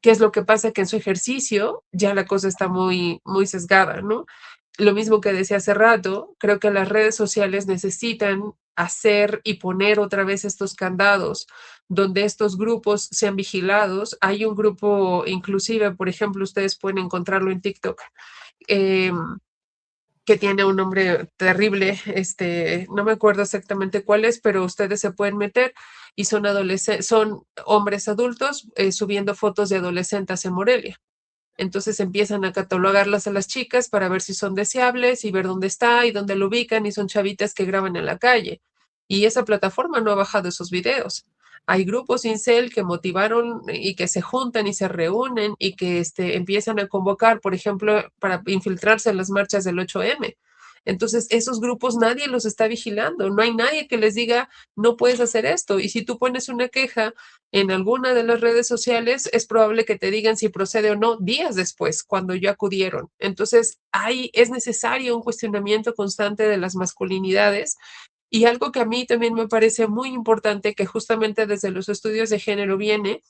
¿Qué es lo que pasa? Que en su ejercicio ya la cosa está muy, muy sesgada, ¿no? Lo mismo que decía hace rato, creo que las redes sociales necesitan hacer y poner otra vez estos candados donde estos grupos sean vigilados. Hay un grupo, inclusive, por ejemplo, ustedes pueden encontrarlo en TikTok, eh, que tiene un nombre terrible, no me acuerdo exactamente cuál es, pero ustedes se pueden meter y son son hombres adultos subiendo fotos de adolescentes en Morelia. Entonces empiezan a catalogarlas a las chicas para ver si son deseables y ver dónde está y dónde lo ubican, y son chavitas que graban en la calle. Y esa plataforma no ha bajado esos videos. Hay grupos incel que motivaron y que se juntan y se reúnen y que empiezan a convocar, por ejemplo, para infiltrarse en las marchas del 8M. Entonces, esos grupos nadie los está vigilando, no hay nadie que les diga, no puedes hacer esto. Y si tú pones una queja en alguna de las redes sociales, es probable que te digan si procede o no días después, cuando ya acudieron. Entonces, es necesario un cuestionamiento constante de las masculinidades. Y algo que a mí también me parece muy importante, que justamente desde los estudios de género viene,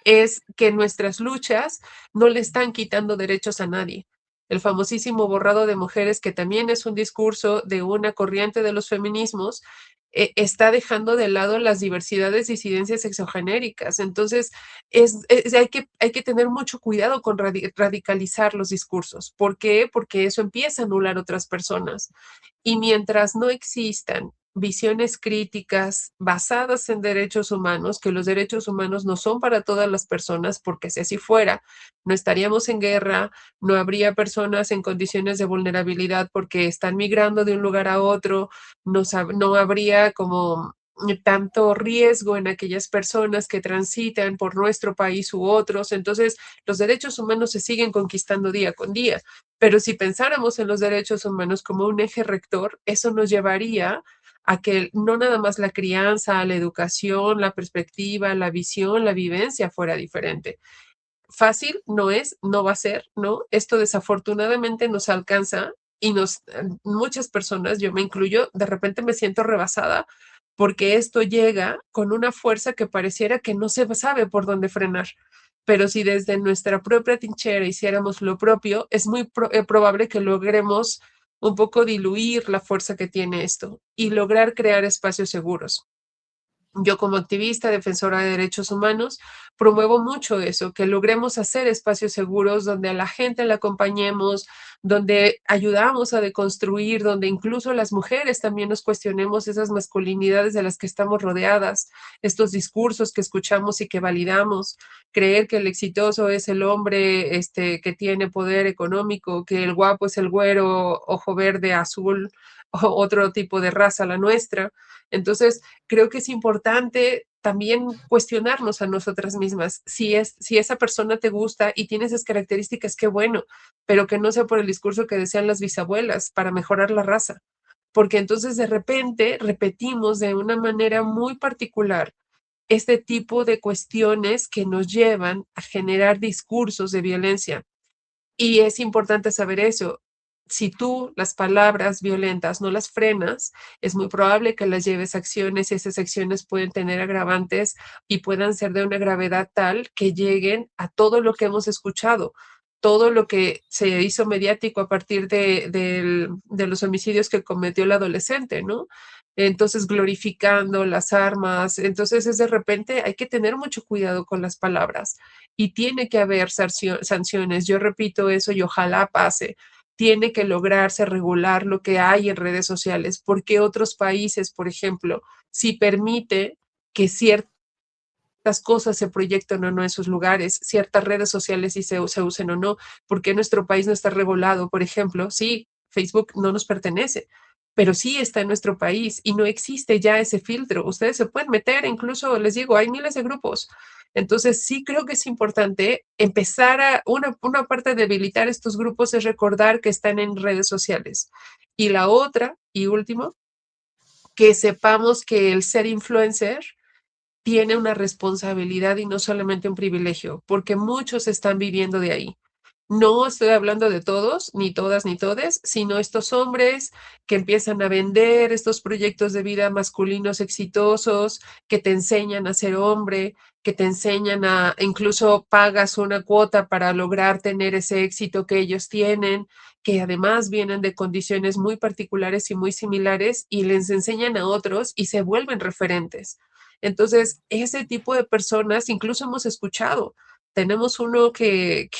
es que nuestras luchas no le están quitando derechos a nadie. El famosísimo borrado de mujeres, que también es un discurso de una corriente de los feminismos, está dejando de lado las diversidades, disidencias sexogenéricas. Entonces, hay que tener mucho cuidado con radicalizar los discursos. ¿Por qué? Porque eso empieza a anular otras personas. Y mientras no existan visiones críticas basadas en derechos humanos, que los derechos humanos no son para todas las personas, porque si así fuera, no estaríamos en guerra, no habría personas en condiciones de vulnerabilidad porque están migrando de un lugar a otro, no habría como tanto riesgo en aquellas personas que transitan por nuestro país u otros. Entonces, los derechos humanos se siguen conquistando día con día. Pero si pensáramos en los derechos humanos como un eje rector, eso nos llevaría a que no nada más la crianza, la educación, la perspectiva, la visión, la vivencia fuera diferente. Fácil no es, no va a ser, ¿no? Esto desafortunadamente nos alcanza y muchas personas, yo me incluyo, de repente me siento rebasada porque esto llega con una fuerza que pareciera que no se sabe por dónde frenar. Pero si desde nuestra propia trinchera hiciéramos lo propio, es muy probable que logremos un poco diluir la fuerza que tiene esto y lograr crear espacios seguros. Yo como activista, defensora de derechos humanos, promuevo mucho eso, que logremos hacer espacios seguros donde a la gente la acompañemos, donde ayudamos a deconstruir, donde incluso las mujeres también nos cuestionemos esas masculinidades de las que estamos rodeadas, estos discursos que escuchamos y que validamos, creer que el exitoso es el hombre que tiene poder económico, que el guapo es el güero, ojo verde, azul, o otro tipo de raza, la nuestra. Entonces, creo que es importante también cuestionarnos a nosotras mismas. Si esa persona te gusta y tiene esas características, qué bueno, pero que no sea por el discurso que decían las bisabuelas para mejorar la raza. Porque entonces de repente repetimos de una manera muy particular este tipo de cuestiones que nos llevan a generar discursos de violencia. Y es importante saber eso. Si tú las palabras violentas no las frenas, es muy probable que las lleves a acciones, y esas acciones pueden tener agravantes y puedan ser de una gravedad tal que lleguen a todo lo que hemos escuchado, todo lo que se hizo mediático a partir de los homicidios que cometió el adolescente, ¿no? Entonces, glorificando las armas. Entonces, es de repente, hay que tener mucho cuidado con las palabras y tiene que haber sanciones. Yo repito eso y ojalá pase. Tiene que lograrse regular lo que hay en redes sociales, porque otros países, por ejemplo, si permite que ciertas cosas se proyecten o no en sus lugares, ciertas redes sociales si se usen o no, porque nuestro país no está regulado. Por ejemplo, sí, Facebook no nos pertenece, pero sí está en nuestro país y no existe ya ese filtro. Ustedes se pueden meter, incluso les digo, hay miles de grupos. Entonces, sí creo que es importante empezar una parte de debilitar estos grupos es recordar que están en redes sociales. Y la otra, y último, que sepamos que el ser influencer tiene una responsabilidad y no solamente un privilegio, porque muchos están viviendo de ahí. No estoy hablando de todos, ni todas, ni todes, sino estos hombres que empiezan a vender estos proyectos de vida masculinos exitosos, que te enseñan a ser hombre, que te enseñan incluso pagas una cuota para lograr tener ese éxito que ellos tienen, que además vienen de condiciones muy particulares y muy similares y les enseñan a otros y se vuelven referentes. Entonces, ese tipo de personas, incluso hemos escuchado, tenemos uno que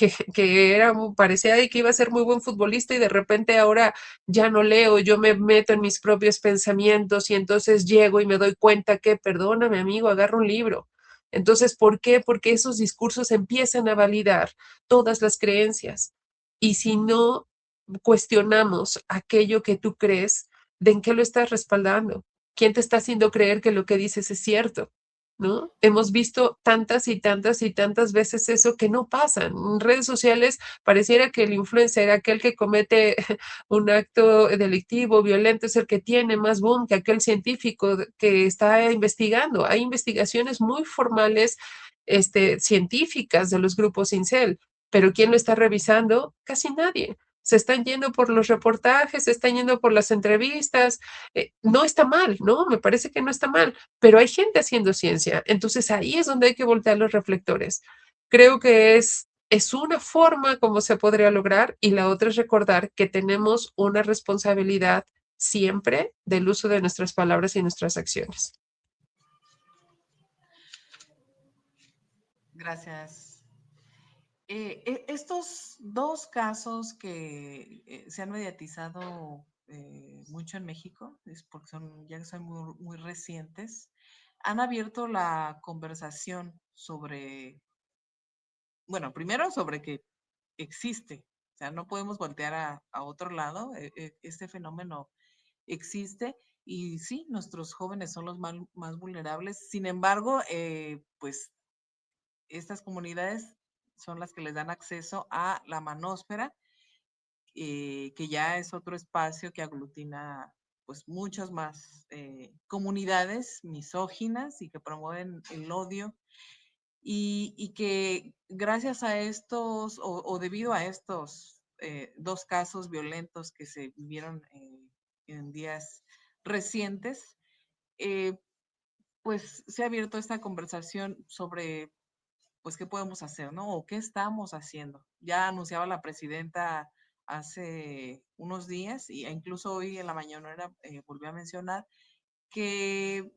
parecía que iba a ser muy buen futbolista y de repente ahora ya no leo, yo me meto en mis propios pensamientos y entonces llego y me doy cuenta que, perdóname amigo, agarra un libro. Entonces, ¿por qué? Porque esos discursos empiezan a validar todas las creencias. Y si no cuestionamos aquello que tú crees, ¿de en qué lo estás respaldando? ¿Quién te está haciendo creer que lo que dices es cierto? ¿No? Hemos visto tantas y tantas y tantas veces eso que no pasa. En redes sociales pareciera que el influencer, aquel que comete un acto delictivo, violento, es el que tiene más boom que aquel científico que está investigando. Hay investigaciones muy formales, científicas de los grupos Incel, pero ¿quién lo está revisando? Casi nadie. Se están yendo por los reportajes, se están yendo por las entrevistas. No está mal, ¿no? Me parece que no está mal, pero hay gente haciendo ciencia. Entonces ahí es donde hay que voltear los reflectores. Creo que es una forma como se podría lograr y la otra es recordar que tenemos una responsabilidad siempre del uso de nuestras palabras y nuestras acciones. Gracias. Estos dos casos que se han mediatizado mucho en México, es porque ya son muy recientes, han abierto la conversación sobre, bueno, primero sobre que existe, o sea, no podemos voltear a otro lado, este fenómeno existe y sí, nuestros jóvenes son los más vulnerables, sin embargo, pues estas comunidades son las que les dan acceso a la manósfera, que ya es otro espacio que aglutina pues muchas más comunidades misóginas y que promueven el odio y que gracias a estos o debido a estos dos casos violentos que se vivieron en días recientes, eh, pues se ha abierto esta conversación sobre pues qué podemos hacer, ¿no? O qué estamos haciendo. Ya anunciaba la presidenta hace unos días e incluso hoy en la mañanera volvió a mencionar que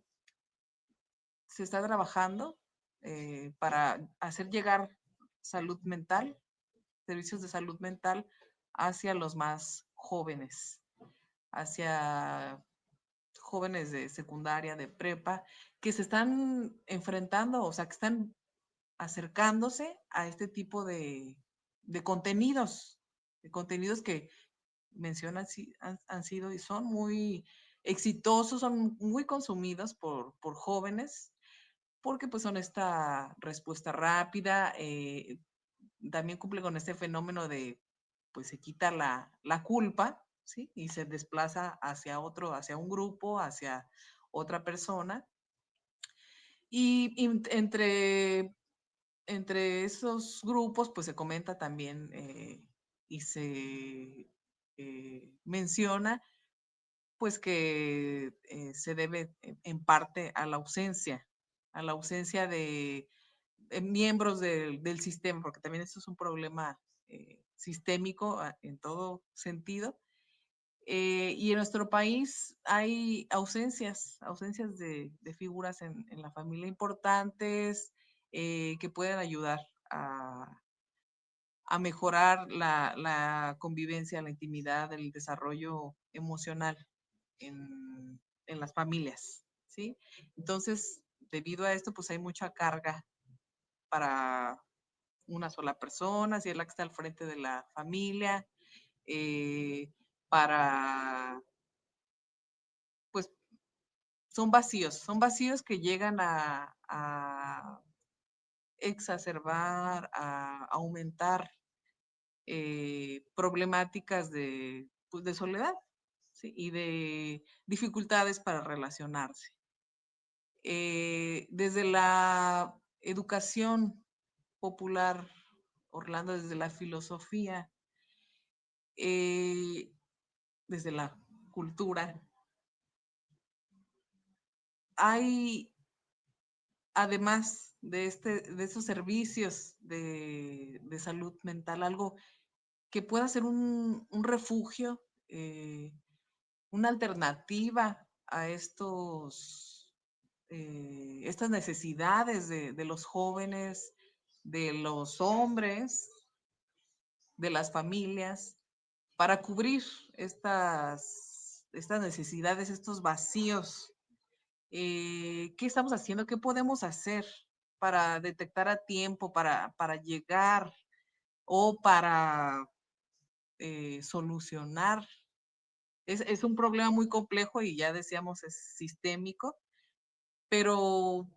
se está trabajando para hacer llegar salud mental, servicios de salud mental hacia los más jóvenes, hacia jóvenes de secundaria, de prepa, que se están enfrentando, o sea, que están acercándose a este tipo de contenidos que mencionan han sido y son muy exitosos, son muy consumidos por jóvenes, porque pues son esta respuesta rápida, también cumple con este fenómeno de, pues se quita la culpa, ¿sí? Y se desplaza hacia otro, hacia un grupo, hacia otra persona. Y entre esos grupos, pues se comenta también y se menciona, pues que se debe en parte a la ausencia de miembros del sistema, porque también esto es un problema sistémico en todo sentido. Y en nuestro país hay ausencias de figuras en la familia importantes que pueden ayudar a mejorar la convivencia, la intimidad, el desarrollo emocional en las familias, ¿sí? Entonces, debido a esto, pues hay mucha carga para una sola persona, si es la que está al frente de la familia, para, pues, son vacíos que llegan a exacerbar, a aumentar problemáticas pues, de soledad, ¿sí? Y de dificultades para relacionarse. Desde la educación popular, Orlando, desde la filosofía, desde la cultura, hay además de esos servicios de salud mental, algo que pueda ser un refugio, una alternativa a estas necesidades de los jóvenes, de los hombres, de las familias, para cubrir estas necesidades, estos vacíos. ¿Qué estamos haciendo? ¿Qué podemos hacer para detectar a tiempo, para llegar o para solucionar? Es un problema muy complejo y ya decíamos es sistémico, pero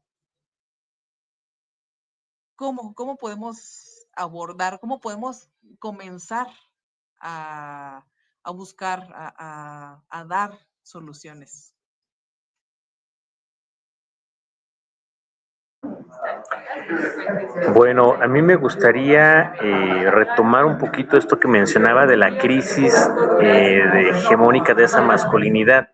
¿cómo podemos abordar, cómo podemos comenzar a, a buscar, a dar soluciones? Bueno, a mí me gustaría retomar un poquito esto que mencionaba de la crisis hegemónica de esa masculinidad.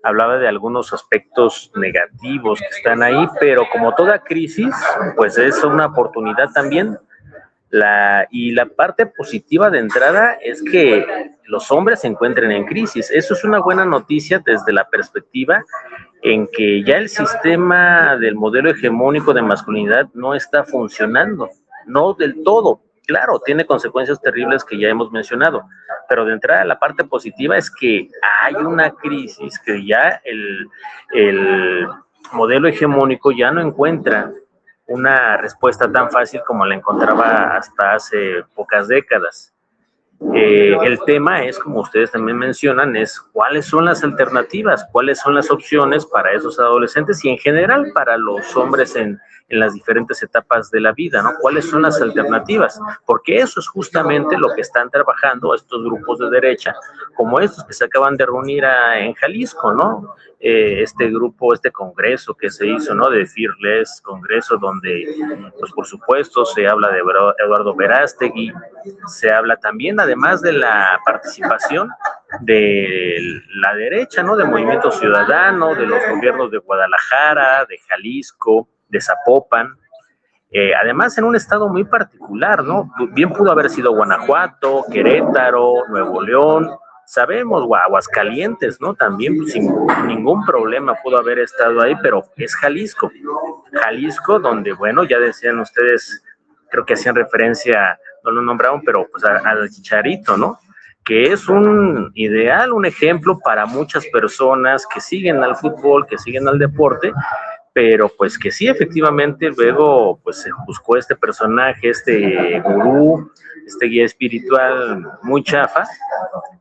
Hablaba de algunos aspectos negativos que están ahí, pero como toda crisis, pues es una oportunidad también. Y la parte positiva de entrada es que los hombres se encuentren en crisis. Eso es una buena noticia desde la perspectiva en que ya el sistema del modelo hegemónico de masculinidad no está funcionando, no del todo. Claro, tiene consecuencias terribles que ya hemos mencionado, pero de entrada la parte positiva es que hay una crisis, que ya el modelo hegemónico ya no encuentra una respuesta tan fácil como la encontraba hasta hace pocas décadas. El tema es, como ustedes también mencionan, es cuáles son las alternativas, cuáles son las opciones para esos adolescentes y en general para los hombres en las diferentes etapas de la vida, ¿no? ¿Cuáles son las alternativas? Porque eso es justamente lo que están trabajando estos grupos de derecha, como estos que se acaban de reunir en Jalisco, ¿no? Este grupo, este congreso que se hizo, ¿no? De Fearless, congreso donde, pues por supuesto, se habla de Eduardo Verástegui, se habla también, además de la participación de la derecha, ¿no? De Movimiento Ciudadano, de los gobiernos de Guadalajara, de Jalisco, de Zapopan, además en un estado muy particular, ¿no? Bien pudo haber sido Guanajuato, Querétaro, Nuevo León, sabemos, Aguascalientes, ¿no? También pues, sin ningún problema pudo haber estado ahí, pero es Jalisco. Jalisco, donde, bueno, ya decían ustedes, creo que hacían referencia, no lo nombraron, pero pues al Chicharito, ¿no? Que es un ideal, un ejemplo para muchas personas que siguen al fútbol, que siguen al deporte, pero pues que sí, efectivamente, luego pues se buscó este personaje, este gurú, este guía espiritual muy chafa,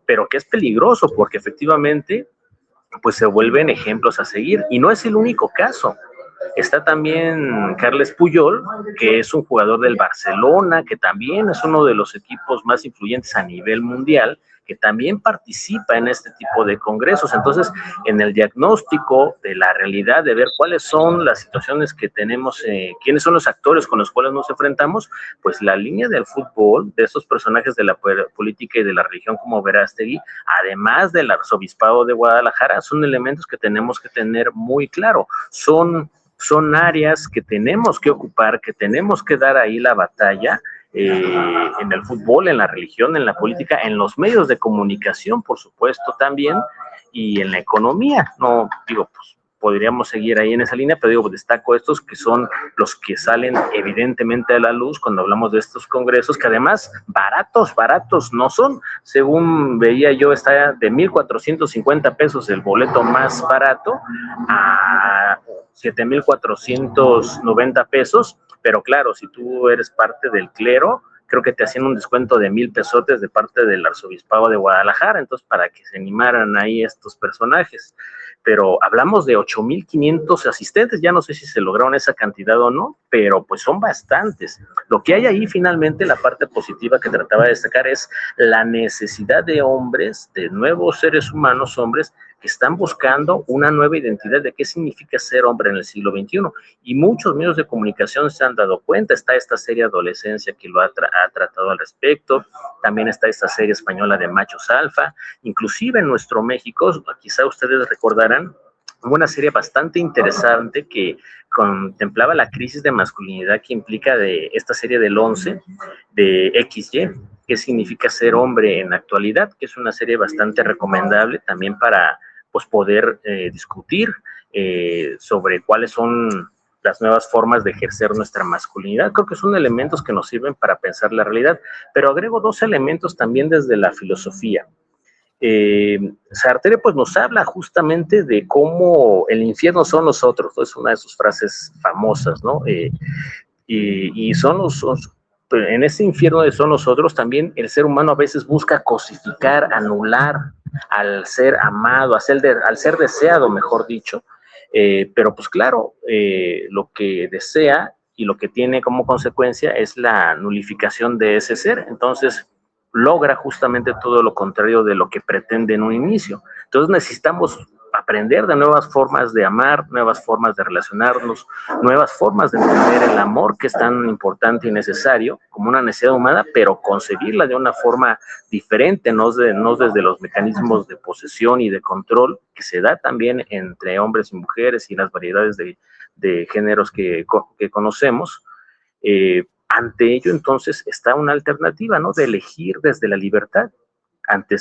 pero que es peligroso porque efectivamente pues se vuelven ejemplos a seguir y no es el único caso. Está también Carles Puyol, que es un jugador del Barcelona, que también es uno de los equipos más influyentes a nivel mundial, que también participa en este tipo de congresos. Entonces, en el diagnóstico de la realidad, de ver cuáles son las situaciones que tenemos, quiénes son los actores con los cuales nos enfrentamos, pues la línea del fútbol, de esos personajes de la política y de la religión como Verástegui, además del arzobispado de Guadalajara, son elementos que tenemos que tener muy claro. Son áreas que tenemos que ocupar, que tenemos que dar ahí la batalla, en el fútbol, en la religión, en la política, en los medios de comunicación, por supuesto, también, y en la economía. No, digo, pues podríamos seguir ahí en esa línea, pero digo, destaco estos que son los que salen evidentemente a la luz cuando hablamos de estos congresos, que además baratos no son. Según veía yo, está de 1,450 pesos el boleto más barato a 7,490 pesos, pero claro, si tú eres parte del clero, creo que te hacían un descuento de 1,000 pesotes de parte del arzobispado de Guadalajara, entonces para que se animaran ahí estos personajes. Pero hablamos de 8,500 asistentes, ya no sé si se lograron esa cantidad o no, pero pues son bastantes. Lo que hay ahí finalmente, la parte positiva que trataba de destacar es la necesidad de hombres, de nuevos seres humanos, hombres, que están buscando una nueva identidad de qué significa ser hombre en el siglo XXI. Y muchos medios de comunicación se han dado cuenta. Está esta serie Adolescencia que lo ha tratado al respecto. También está esta serie española de Machos Alfa. Inclusive en nuestro México, quizá ustedes recordarán una serie bastante interesante que contemplaba la crisis de masculinidad que implica de esta serie del 11 de XY, qué significa ser hombre en la actualidad, que es una serie bastante recomendable también para pues, poder discutir sobre cuáles son las nuevas formas de ejercer nuestra masculinidad. Creo que son elementos que nos sirven para pensar la realidad, pero agrego 2 elementos también desde la filosofía. Sartre pues nos habla justamente de cómo el infierno son nosotros, ¿no? Es una de sus frases famosas, ¿no? Y en ese infierno de son nosotros también el ser humano a veces busca cosificar, anular al ser amado, al ser deseado, mejor dicho, pero pues claro, lo que desea y lo que tiene como consecuencia es la nulificación de ese ser. Entonces logra justamente todo lo contrario de lo que pretende en un inicio. Entonces necesitamos aprender de nuevas formas de amar, nuevas formas de relacionarnos, nuevas formas de entender el amor, que es tan importante y necesario como una necesidad humana, pero concebirla de una forma diferente, no desde los mecanismos de posesión y de control que se da también entre hombres y mujeres y las variedades de géneros que conocemos. Ante ello, entonces, está una alternativa, ¿no? De elegir desde la libertad ante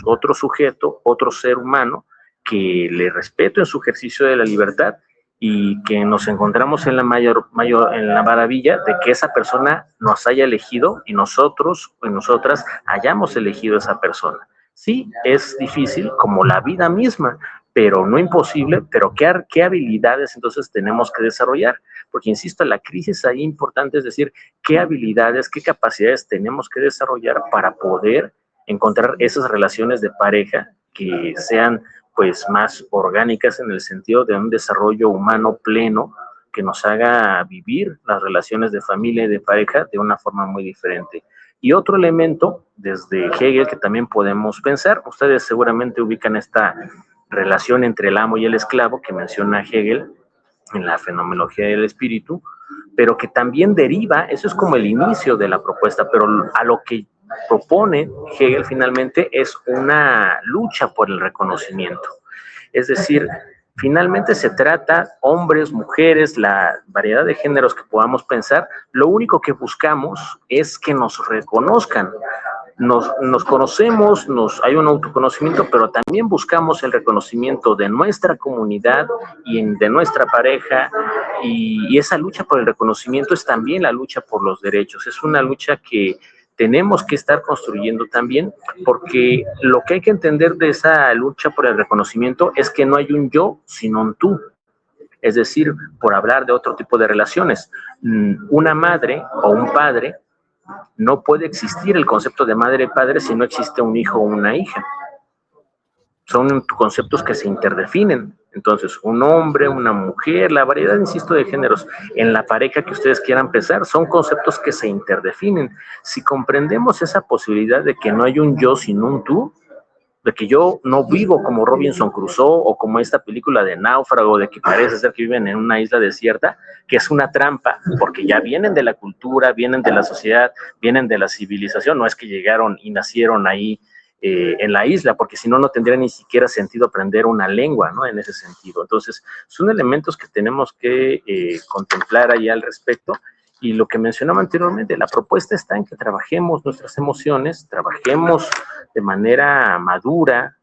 otro sujeto, otro ser humano, que le respeto en su ejercicio de la libertad y que nos encontramos en la en la maravilla de que esa persona nos haya elegido y nosotros o nosotras hayamos elegido a esa persona. Sí, es difícil como la vida misma, pero no imposible, pero ¿qué habilidades entonces tenemos que desarrollar? Porque, insisto, la crisis ahí importante es decir, ¿qué habilidades, qué capacidades tenemos que desarrollar para poder encontrar esas relaciones de pareja que sean pues más orgánicas en el sentido de un desarrollo humano pleno que nos haga vivir las relaciones de familia y de pareja de una forma muy diferente? Y otro elemento desde Hegel que también podemos pensar, ustedes seguramente ubican esta relación entre el amo y el esclavo que menciona Hegel en la fenomenología del espíritu, pero que también deriva, eso es como el inicio de la propuesta, pero a lo que propone Hegel finalmente es una lucha por el reconocimiento. Es decir, finalmente se trata, hombres, mujeres, la variedad de géneros que podamos pensar, lo único que buscamos es que nos reconozcan. Nos conocemos, hay un autoconocimiento, pero también buscamos el reconocimiento de nuestra comunidad y de nuestra pareja, y esa lucha por el reconocimiento es también la lucha por los derechos. Es una lucha que tenemos que estar construyendo también, porque lo que hay que entender de esa lucha por el reconocimiento es que no hay un yo, sino un tú. Es decir, por hablar de otro tipo de relaciones, una madre o un padre, no puede existir el concepto de madre y padre si no existe un hijo o una hija. Son conceptos que se interdefinen. Entonces, un hombre, una mujer, la variedad, insisto, de géneros en la pareja que ustedes quieran pensar, son conceptos que se interdefinen. Si comprendemos esa posibilidad de que no hay un yo sino un tú, de que yo no vivo como Robinson Crusoe o como esta película de Náufrago, de que parece ser que viven en una isla desierta, que es una trampa, porque ya vienen de la cultura, vienen de la sociedad, vienen de la civilización, no es que llegaron y nacieron ahí en la isla, porque si no, no tendría ni siquiera sentido aprender una lengua, ¿no? En ese sentido. Entonces, son elementos que tenemos que contemplar ahí al respecto. Y lo que mencionaba anteriormente, la propuesta está en que trabajemos nuestras emociones, trabajemos de manera madura,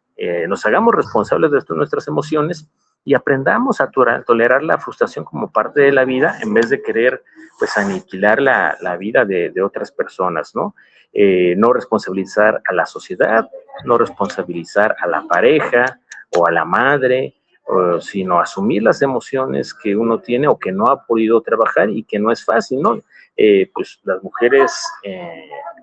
nos hagamos responsables de nuestras emociones y aprendamos a tolerar la frustración como parte de la vida en vez de querer pues aniquilar la vida de otras personas, ¿no? No responsabilizar a la sociedad, no responsabilizar a la pareja o a la madre, sino asumir las emociones que uno tiene o que no ha podido trabajar y que no es fácil, ¿no? Pues las mujeres,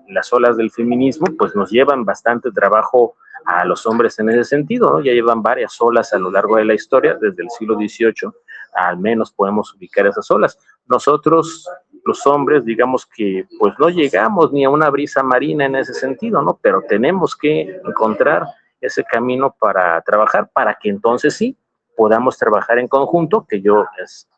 las olas del feminismo, pues nos llevan bastante trabajo a los hombres en ese sentido, ¿no? Ya llevan varias olas a lo largo de la historia, desde el siglo XVIII, al menos podemos ubicar esas olas. Nosotros, los hombres, digamos que pues no llegamos ni a una brisa marina en ese sentido, ¿no? Pero tenemos que encontrar ese camino para trabajar, para que entonces sí podamos trabajar en conjunto, que yo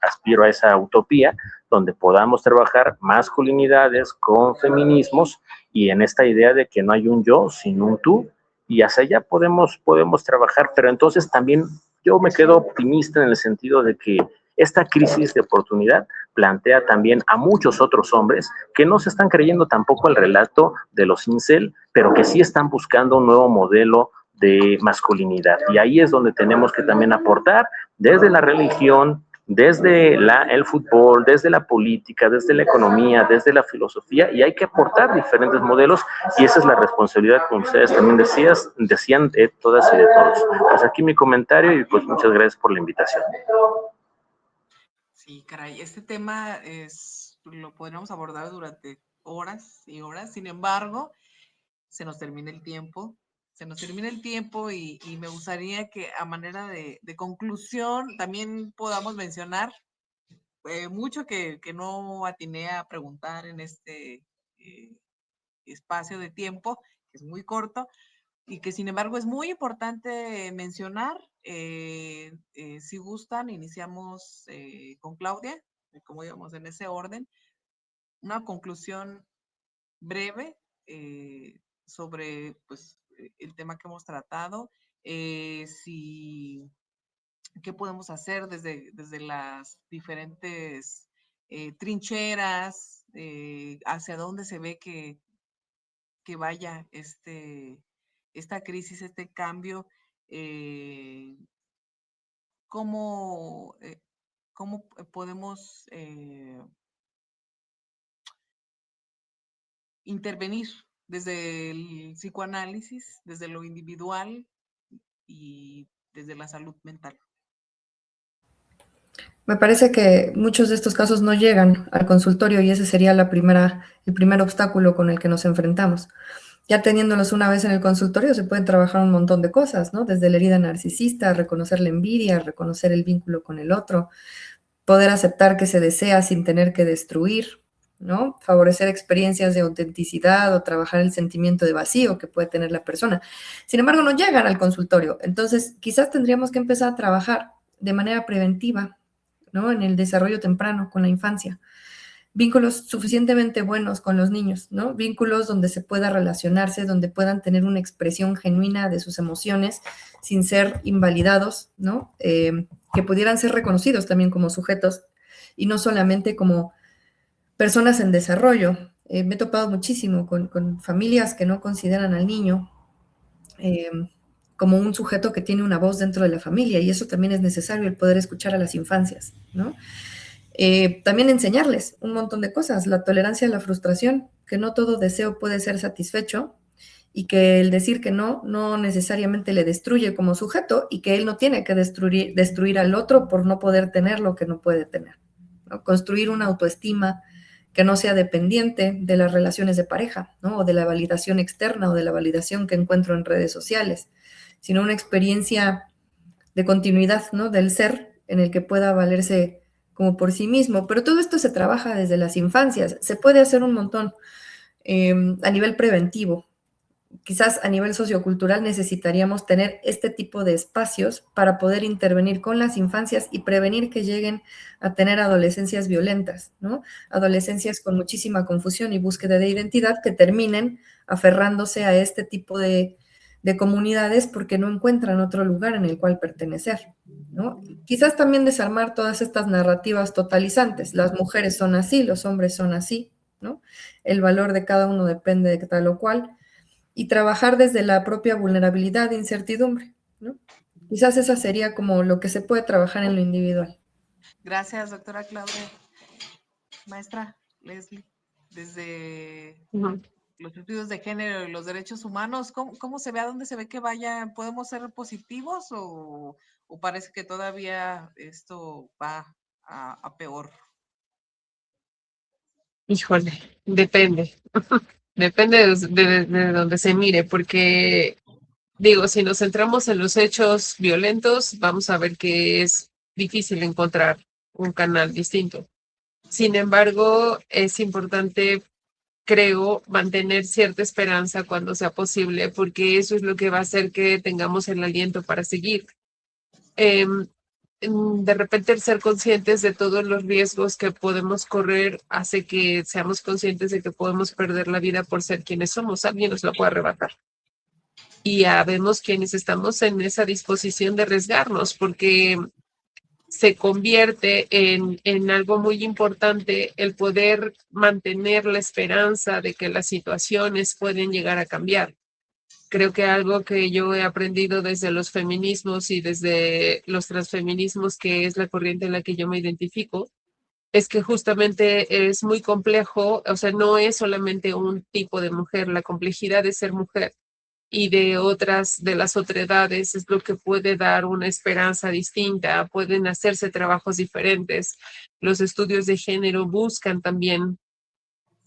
aspiro a esa utopía, donde podamos trabajar masculinidades con feminismos y en esta idea de que no hay un yo, sino un tú, y hacia allá podemos trabajar, pero entonces también yo me quedo optimista en el sentido de que esta crisis de oportunidad plantea también a muchos otros hombres que no se están creyendo tampoco el relato de los incel, pero que sí están buscando un nuevo modelo de masculinidad. Y ahí es donde tenemos que también aportar desde la religión, desde el fútbol, desde la política, desde la economía, desde la filosofía, y hay que aportar diferentes modelos, y esa es la responsabilidad, como ustedes también decían, de todas y de todos. Pues aquí mi comentario, y pues muchas gracias por la invitación. Sí, caray, este tema lo podríamos abordar durante horas y horas, sin embargo, se nos termina el tiempo. Y me gustaría que a manera de conclusión también podamos mencionar mucho que no atiné a preguntar en este espacio de tiempo, que es muy corto, y que sin embargo es muy importante mencionar. Si gustan, iniciamos con Claudia, como íbamos en ese orden, una conclusión breve sobre pues, el tema que hemos tratado, qué podemos hacer desde las diferentes trincheras, hacia dónde se ve que vaya esta crisis, este cambio, cómo, cómo podemos intervenir desde el psicoanálisis, desde lo individual y desde la salud mental. Me parece que muchos de estos casos no llegan al consultorio y ese sería el primer obstáculo con el que nos enfrentamos. Ya teniéndolos una vez en el consultorio se pueden trabajar un montón de cosas, ¿no? Desde la herida narcisista, reconocer la envidia, reconocer el vínculo con el otro, poder aceptar que se desea sin tener que destruir, ¿no? Favorecer experiencias de autenticidad o trabajar el sentimiento de vacío que puede tener la persona. Sin embargo, no llegan al consultorio. Entonces, quizás tendríamos que empezar a trabajar de manera preventiva, ¿no? En el desarrollo temprano, con la infancia. Vínculos suficientemente buenos con los niños, ¿no? Vínculos donde se pueda relacionarse, donde puedan tener una expresión genuina de sus emociones sin ser invalidados, ¿no? Que pudieran ser reconocidos también como sujetos y no solamente como personas en desarrollo. Me he topado muchísimo con familias que no consideran al niño como un sujeto que tiene una voz dentro de la familia y eso también es necesario, el poder escuchar a las infancias, ¿no? También enseñarles un montón de cosas, la tolerancia a la frustración, que no todo deseo puede ser satisfecho y que el decir que no necesariamente le destruye como sujeto y que él no tiene que destruir al otro por no poder tener lo que no puede tener, ¿no? Construir una autoestima que no sea dependiente de las relaciones de pareja, ¿no? O de la validación externa o de la validación que encuentro en redes sociales, sino una experiencia de continuidad, ¿no? Del ser en el que pueda valerse como por sí mismo, pero todo esto se trabaja desde las infancias, se puede hacer un montón a nivel preventivo. Quizás a nivel sociocultural necesitaríamos tener este tipo de espacios para poder intervenir con las infancias y prevenir que lleguen a tener adolescencias violentas, ¿no? Adolescencias con muchísima confusión y búsqueda de identidad que terminen aferrándose a este tipo de comunidades porque no encuentran otro lugar en el cual pertenecer, ¿no? Quizás también desarmar todas estas narrativas totalizantes. Las mujeres son así, los hombres son así, ¿no? El valor de cada uno depende de tal o cual. Y trabajar desde la propia vulnerabilidad e incertidumbre, ¿no? Quizás esa sería como lo que se puede trabajar en lo individual. Gracias, doctora Claudia. Maestra Leslie, desde los estudios de género y los derechos humanos, ¿cómo se ve, a dónde se ve que vaya? ¿Podemos ser positivos o parece que todavía esto va a peor? Híjole, depende. Depende de donde se mire, porque digo, si nos centramos en los hechos violentos, vamos a ver que es difícil encontrar un canal distinto. Sin embargo, es importante, creo, mantener cierta esperanza cuando sea posible, porque eso es lo que va a hacer que tengamos el aliento para seguir. De repente el ser conscientes de todos los riesgos que podemos correr hace que seamos conscientes de que podemos perder la vida por ser quienes somos. Alguien nos la puede arrebatar. y habemos quienes estamos en esa disposición de arriesgarnos, porque se convierte en algo muy importante el poder mantener la esperanza de que las situaciones pueden llegar a cambiar. Creo que algo que yo he aprendido desde los feminismos y desde los transfeminismos, que es la corriente en la que yo me identifico, es que justamente es muy complejo, o sea, no es solamente un tipo de mujer, la complejidad de ser mujer y de las otredades es lo que puede dar una esperanza distinta, pueden hacerse trabajos diferentes. Los estudios de género buscan también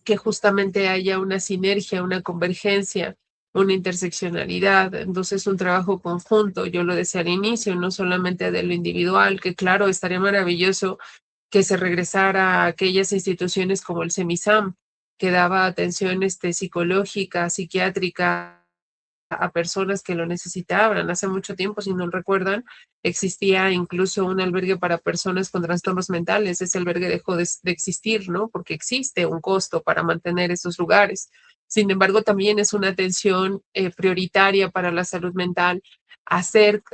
que justamente haya una sinergia, una convergencia, una interseccionalidad. Entonces, un trabajo conjunto, yo lo decía al inicio, no solamente de lo individual, que claro, estaría maravilloso que se regresara a aquellas instituciones como el CEMISAM, que daba atención psicológica, psiquiátrica a personas que lo necesitaban. Hace mucho tiempo, si no recuerdan, existía incluso un albergue para personas con trastornos mentales. Ese albergue dejó de existir, ¿no? Porque existe un costo para mantener esos lugares. Sin embargo, también es una atención prioritaria para la salud mental, hacer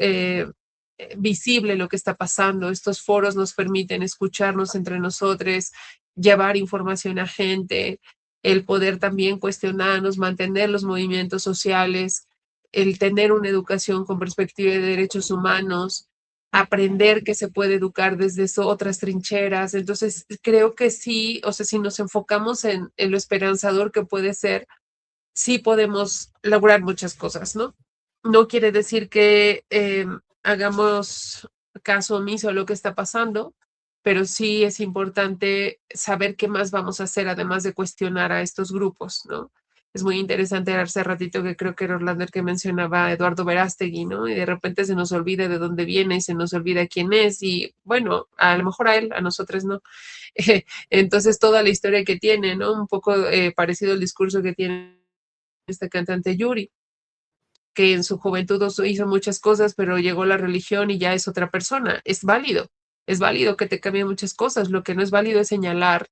visible lo que está pasando. Estos foros nos permiten escucharnos entre nosotros, llevar información a gente, el poder también cuestionarnos, mantener los movimientos sociales, el tener una educación con perspectiva de derechos humanos, aprender que se puede educar desde otras trincheras. Entonces, creo que sí, o sea, si nos enfocamos en lo esperanzador que puede ser, sí podemos lograr muchas cosas, ¿no? No quiere decir que hagamos caso omiso a lo que está pasando, pero sí es importante saber qué más vamos a hacer, además de cuestionar a estos grupos, ¿no? Es muy interesante hace ratito que creo que era Orlando el que mencionaba a Eduardo Verástegui, ¿no? Y de repente se nos olvida de dónde viene y se nos olvida quién es y bueno, a lo mejor a él, a nosotros no. Entonces toda la historia que tiene, ¿no? Un poco parecido al discurso que tiene esta cantante Yuri, que en su juventud hizo muchas cosas, pero llegó la religión y ya es otra persona. Es válido que te cambien muchas cosas. Lo que no es válido es señalar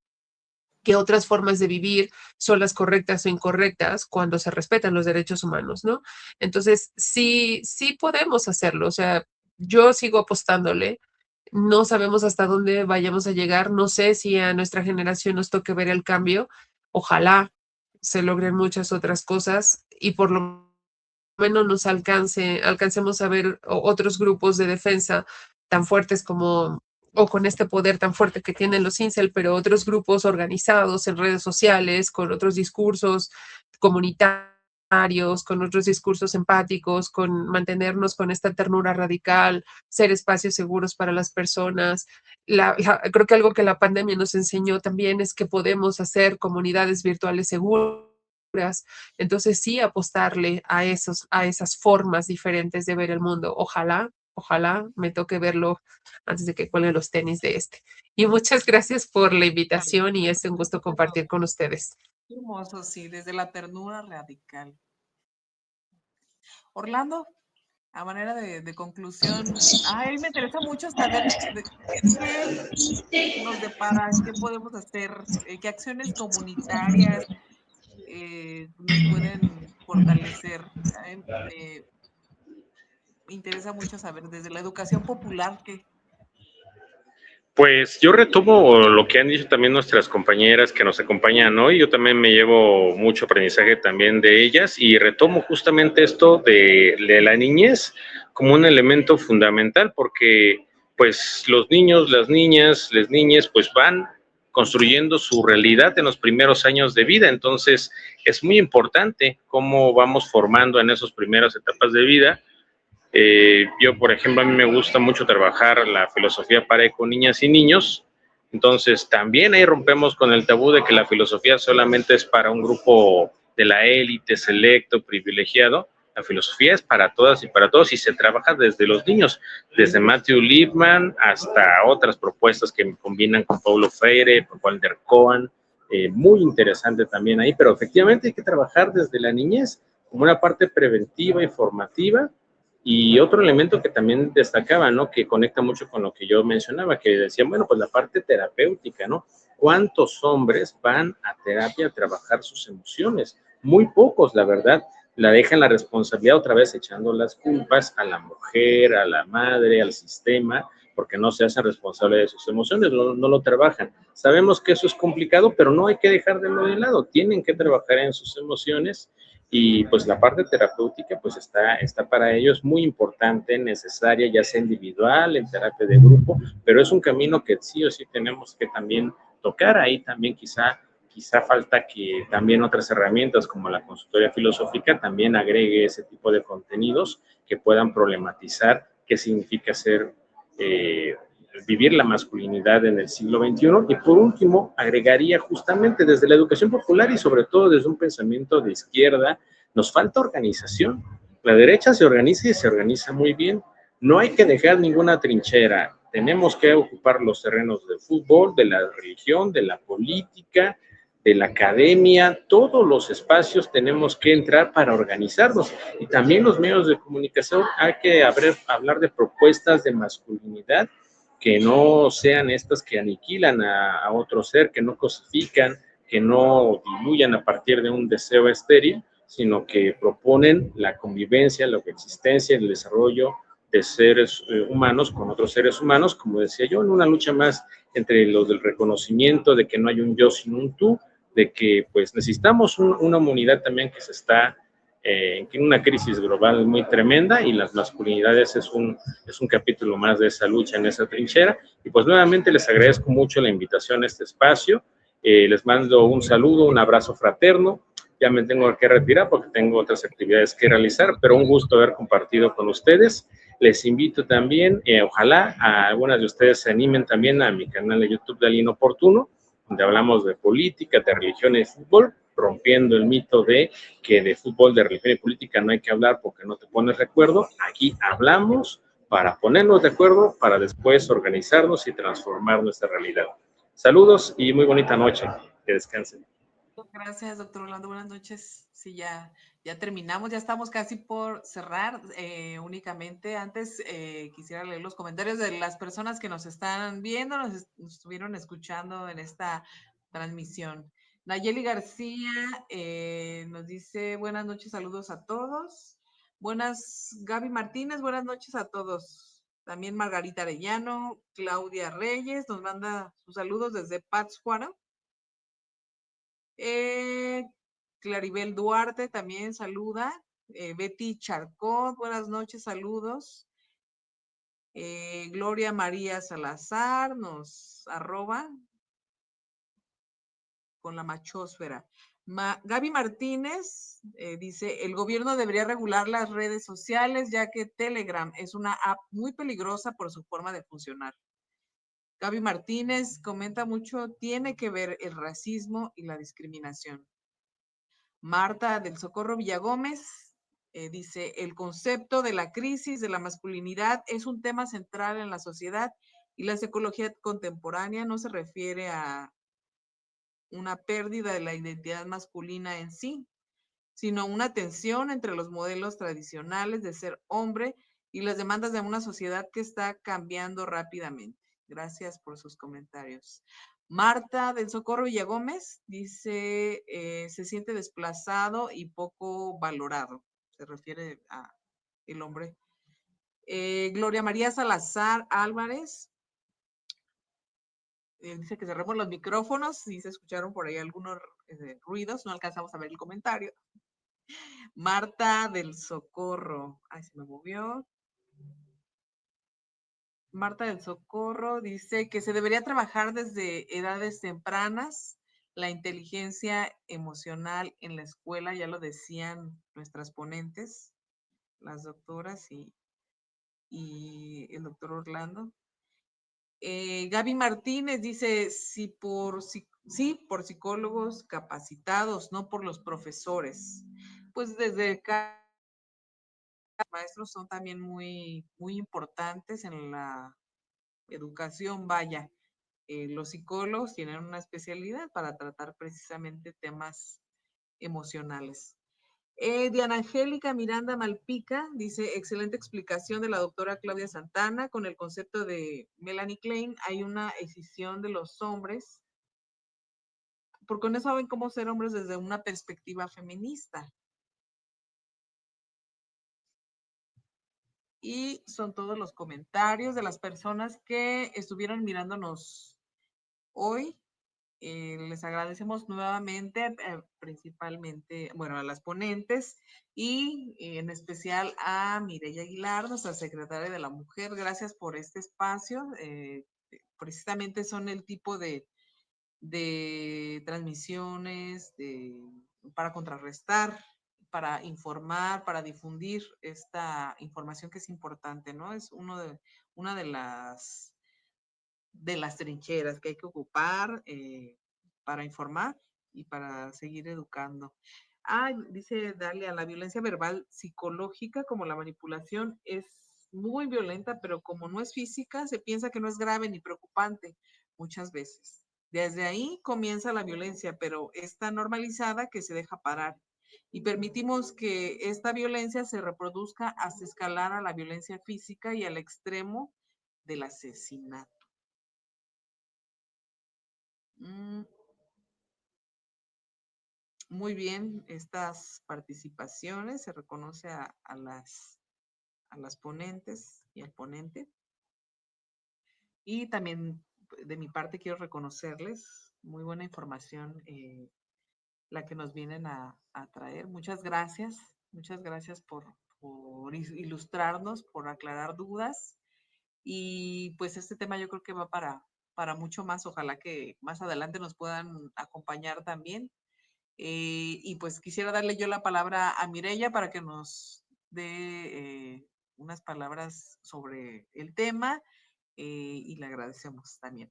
que otras formas de vivir son las correctas o incorrectas cuando se respetan los derechos humanos, ¿no? Entonces, sí, sí podemos hacerlo. O sea, yo sigo apostándole. No sabemos hasta dónde vayamos a llegar. No sé si a nuestra generación nos toque ver el cambio. Ojalá se logren muchas otras cosas y por lo menos nos alcancemos a ver otros grupos de defensa tan fuertes como, o con este poder tan fuerte que tienen los incel, pero otros grupos organizados en redes sociales, con otros discursos comunitarios, con otros discursos empáticos, con mantenernos con esta ternura radical, ser espacios seguros para las personas. Creo que algo que la pandemia nos enseñó también es que podemos hacer comunidades virtuales seguras. Entonces sí apostarle a esas formas diferentes de ver el mundo. Ojalá me toque verlo antes de que cuelgue los tenis de este. Y muchas gracias por la invitación y es un gusto compartir con ustedes. Hermoso, sí, desde la ternura radical. Orlando, a manera de conclusión, ay, me interesa mucho saber qué nos depara, qué podemos hacer, qué acciones comunitarias nos pueden fortalecer. Me interesa mucho saber desde la educación popular que... Pues yo retomo lo que han dicho también nuestras compañeras que nos acompañan hoy. Yo también me llevo mucho aprendizaje también de ellas y retomo justamente esto de la niñez como un elemento fundamental porque pues los niños, las niñas, las niñas pues van construyendo su realidad en los primeros años de vida. Entonces es muy importante cómo vamos formando en esas primeras etapas de vida. Yo, por ejemplo, a mí me gusta mucho trabajar la filosofía para y con niñas y niños, entonces también ahí rompemos con el tabú de que la filosofía solamente es para un grupo de la élite, selecto, privilegiado. La filosofía es para todas y para todos y se trabaja desde los niños, desde Matthew Lipman hasta otras propuestas que combinan con Paulo Freire, con Walter Cohen, muy interesante también ahí, pero efectivamente hay que trabajar desde la niñez como una parte preventiva y formativa. Y otro elemento que también destacaba, ¿no? Que conecta mucho con lo que yo mencionaba, que decían, bueno, pues la parte terapéutica, ¿no? ¿Cuántos hombres van a terapia a trabajar sus emociones? Muy pocos, la verdad. la dejan la responsabilidad otra vez echando las culpas a la mujer, a la madre, al sistema, porque no se hacen responsables de sus emociones, no lo trabajan. Sabemos que eso es complicado, pero no hay que dejarlo de lado, tienen que trabajar en sus emociones y pues la parte terapéutica pues está para ellos muy importante, necesaria, ya sea individual, en terapia de grupo, pero es un camino que sí o sí tenemos que también tocar. Ahí también quizá falta que también otras herramientas como la consultoría filosófica también agregue ese tipo de contenidos que puedan problematizar qué significa vivir la masculinidad en el siglo XXI. Y por último, agregaría justamente desde la educación popular y sobre todo desde un pensamiento de izquierda, nos falta organización. La derecha se organiza y se organiza muy bien. No hay que dejar ninguna trinchera. Tenemos que ocupar los terrenos del fútbol, de la religión, de la política, de la academia, todos los espacios tenemos que entrar para organizarnos. Y también los medios de comunicación hay que hablar de propuestas de masculinidad que no sean estas que aniquilan a otro ser, que no cosifican, que no diluyan a partir de un deseo estéril, sino que proponen la convivencia, la coexistencia, el desarrollo de seres humanos con otros seres humanos, como decía yo, en una lucha más entre los del reconocimiento de que no hay un yo sin un tú, de que pues necesitamos una humanidad también que se está en una crisis global muy tremenda y las masculinidades es un capítulo más de esa lucha en esa trinchera. Y pues nuevamente les agradezco mucho la invitación a este espacio. Les mando un saludo, un abrazo fraterno. Ya me tengo que retirar porque tengo otras actividades que realizar, pero un gusto haber compartido con ustedes. Les invito también, ojalá a algunas de ustedes se animen también a mi canal de YouTube de Alguien Oportuno, donde hablamos de política, de religión y fútbol, rompiendo el mito de que de fútbol, de religión y política no hay que hablar porque no te pones de acuerdo. Aquí hablamos para ponernos de acuerdo, para después organizarnos y transformar nuestra realidad. Saludos y muy bonita noche. Que descansen. Gracias, doctor Orlando. Buenas noches. Sí, ya terminamos, ya estamos casi por cerrar. Únicamente antes quisiera leer los comentarios de las personas que nos están viendo, nos estuvieron escuchando en esta transmisión. Nayeli García nos dice buenas noches, saludos a todos. Gaby Martínez, buenas noches a todos. También Margarita Arellano, Claudia Reyes nos manda sus saludos desde Pátzcuaro. Claribel Duarte también saluda. Betty Charcot, buenas noches, saludos. Gloria María Salazar nos arroba con la machósfera. Gaby Martínez dice, el gobierno debería regular las redes sociales ya que Telegram es una app muy peligrosa por su forma de funcionar. Gaby Martínez comenta mucho, tiene que ver el racismo y la discriminación. Marta del Socorro Villagómez dice, el concepto de la crisis de la masculinidad es un tema central en la sociedad y la psicología contemporánea no se refiere a una pérdida de la identidad masculina en sí, sino una tensión entre los modelos tradicionales de ser hombre y las demandas de una sociedad que está cambiando rápidamente. Gracias por sus comentarios. Marta del Socorro Villagómez dice, se siente desplazado y poco valorado. Se refiere a el hombre. Gloria María Salazar Álvarez dice que cerremos los micrófonos. Sí, se escucharon por ahí algunos ruidos, no alcanzamos a ver el comentario. Marta del Socorro. Ay, se me movió. Marta del Socorro dice que se debería trabajar desde edades tempranas la inteligencia emocional en la escuela, ya lo decían nuestras ponentes, las doctoras y el doctor Orlando. Gaby Martínez dice, sí, por psicólogos capacitados, no por los profesores. Pues desde maestros son también muy, muy importantes en la educación, vaya. Los psicólogos tienen una especialidad para tratar precisamente temas emocionales. Diana Angélica Miranda Malpica dice, excelente explicación de la doctora Claudia Santana con el concepto de Melanie Klein. Hay una escisión de los hombres, porque no saben cómo ser hombres desde una perspectiva feminista. Y son todos los comentarios de las personas que estuvieron mirándonos hoy. Les agradecemos nuevamente, principalmente, bueno, a las ponentes y en especial a Mireya Aguilar, nuestra secretaria de la Mujer. Gracias por este espacio. Precisamente son el tipo de transmisiones para contrarrestar, para informar, para difundir esta información que es importante, ¿no? Es una de las trincheras que hay que ocupar para informar y para seguir educando. Dice Dalia, la violencia verbal psicológica como la manipulación es muy violenta, pero como no es física, se piensa que no es grave ni preocupante muchas veces. Desde ahí comienza la violencia, pero está normalizada que se deja parar. Y permitimos que esta violencia se reproduzca hasta escalar a la violencia física y al extremo del asesinato. Muy bien, estas participaciones, se reconoce a las ponentes y al ponente. Y también de mi parte quiero reconocerles muy buena información la que nos vienen a traer. Muchas gracias por ilustrarnos, por aclarar dudas. Y pues este tema yo creo que va para mucho más. Ojalá que más adelante nos puedan acompañar también. Y pues quisiera darle yo la palabra a Mireya para que nos dé unas palabras sobre el tema y le agradecemos también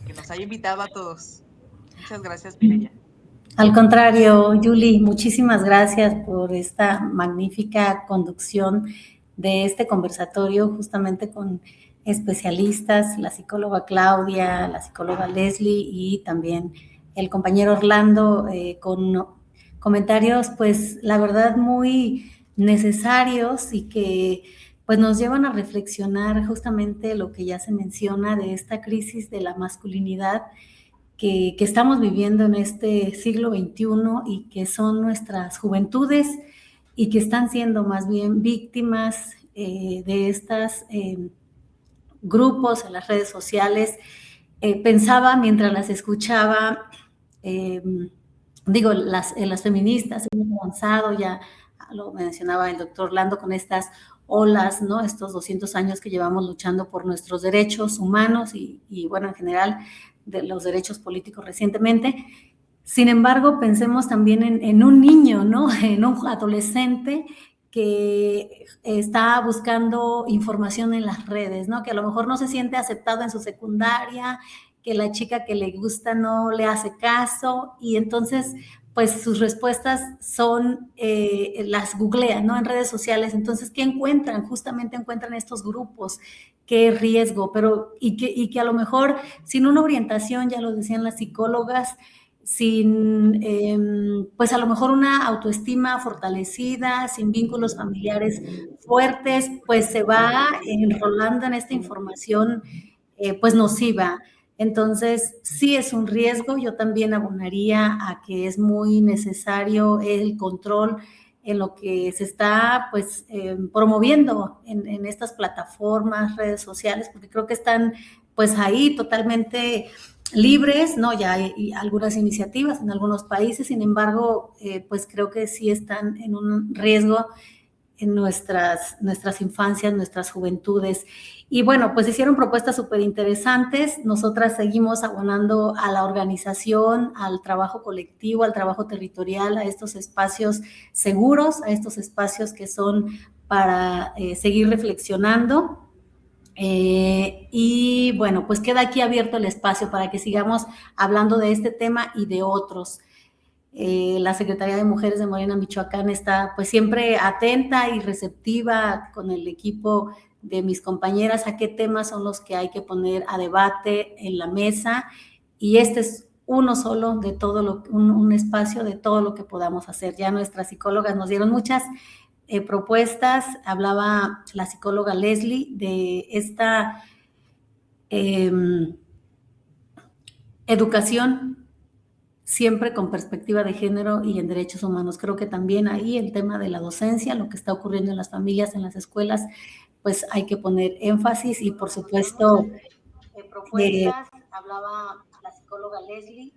que nos haya invitado a todos. Muchas gracias, Mireya. Al contrario, Yuli, muchísimas gracias por esta magnífica conducción de este conversatorio justamente con especialistas, la psicóloga Claudia, la psicóloga Leslie y también el compañero Orlando con comentarios, pues la verdad muy necesarios y que pues nos llevan a reflexionar justamente lo que ya se menciona de esta crisis de la masculinidad que estamos viviendo en este siglo XXI y que son nuestras juventudes y que están siendo más bien víctimas de estos grupos en las redes sociales. Pensaba mientras las escuchaba, las feministas hemos avanzado, ya lo mencionaba el doctor Orlando, con estas olas, ¿no? Estos 200 años que llevamos luchando por nuestros derechos humanos y bueno, en general, de los derechos políticos recientemente. Sin embargo, pensemos también en un niño, ¿no? En un adolescente que está buscando información en las redes, ¿no? Que a lo mejor no se siente aceptado en su secundaria, que la chica que le gusta no le hace caso y entonces pues sus respuestas son, las googlean, ¿no? En redes sociales. Entonces, ¿qué encuentran? Justamente encuentran estos grupos. Qué riesgo, pero y que a lo mejor sin una orientación, ya lo decían las psicólogas, sin, pues a lo mejor una autoestima fortalecida, sin vínculos familiares fuertes, pues se va enrolando en esta información, pues nociva. Entonces, sí es un riesgo. Yo también abonaría a que es muy necesario el control en lo que se está pues promoviendo en estas plataformas, redes sociales, porque creo que están pues ahí totalmente libres, ¿no? Ya hay algunas iniciativas en algunos países, sin embargo, pues creo que sí están en un riesgo en nuestras infancias, nuestras juventudes. Y bueno, pues hicieron propuestas súper interesantes. Nosotras seguimos abonando a la organización, al trabajo colectivo, al trabajo territorial, a estos espacios seguros, a estos espacios que son para seguir reflexionando. Y bueno, pues queda aquí abierto el espacio para que sigamos hablando de este tema y de otros. La Secretaría de Mujeres de Morena, Michoacán, está pues siempre atenta y receptiva con el equipo de mis compañeras a qué temas son los que hay que poner a debate en la mesa, y este es uno solo de todo un espacio de todo lo que podamos hacer. Ya nuestras psicólogas nos dieron muchas propuestas. Hablaba la psicóloga Leslie de esta educación siempre con perspectiva de género y en derechos humanos. Creo que también ahí el tema de la docencia, lo que está ocurriendo en las familias, en las escuelas, pues hay que poner énfasis y por supuesto propuestas. Hablaba la psicóloga Leslie.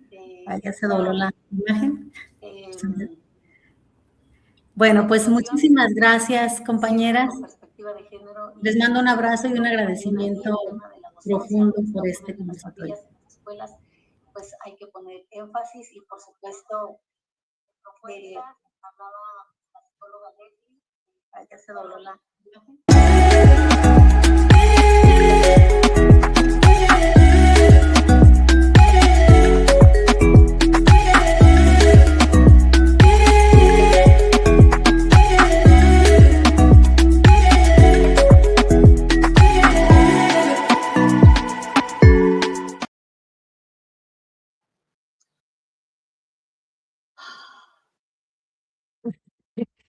Ya se dobló la imagen. Bueno, pues muchísimas gracias, compañeras. Les mando un abrazo y un agradecimiento profundo por este conversatorio. Pues hay que poner énfasis y por supuesto hablaba la psicóloga Leslie. Ya se dobló la imagen.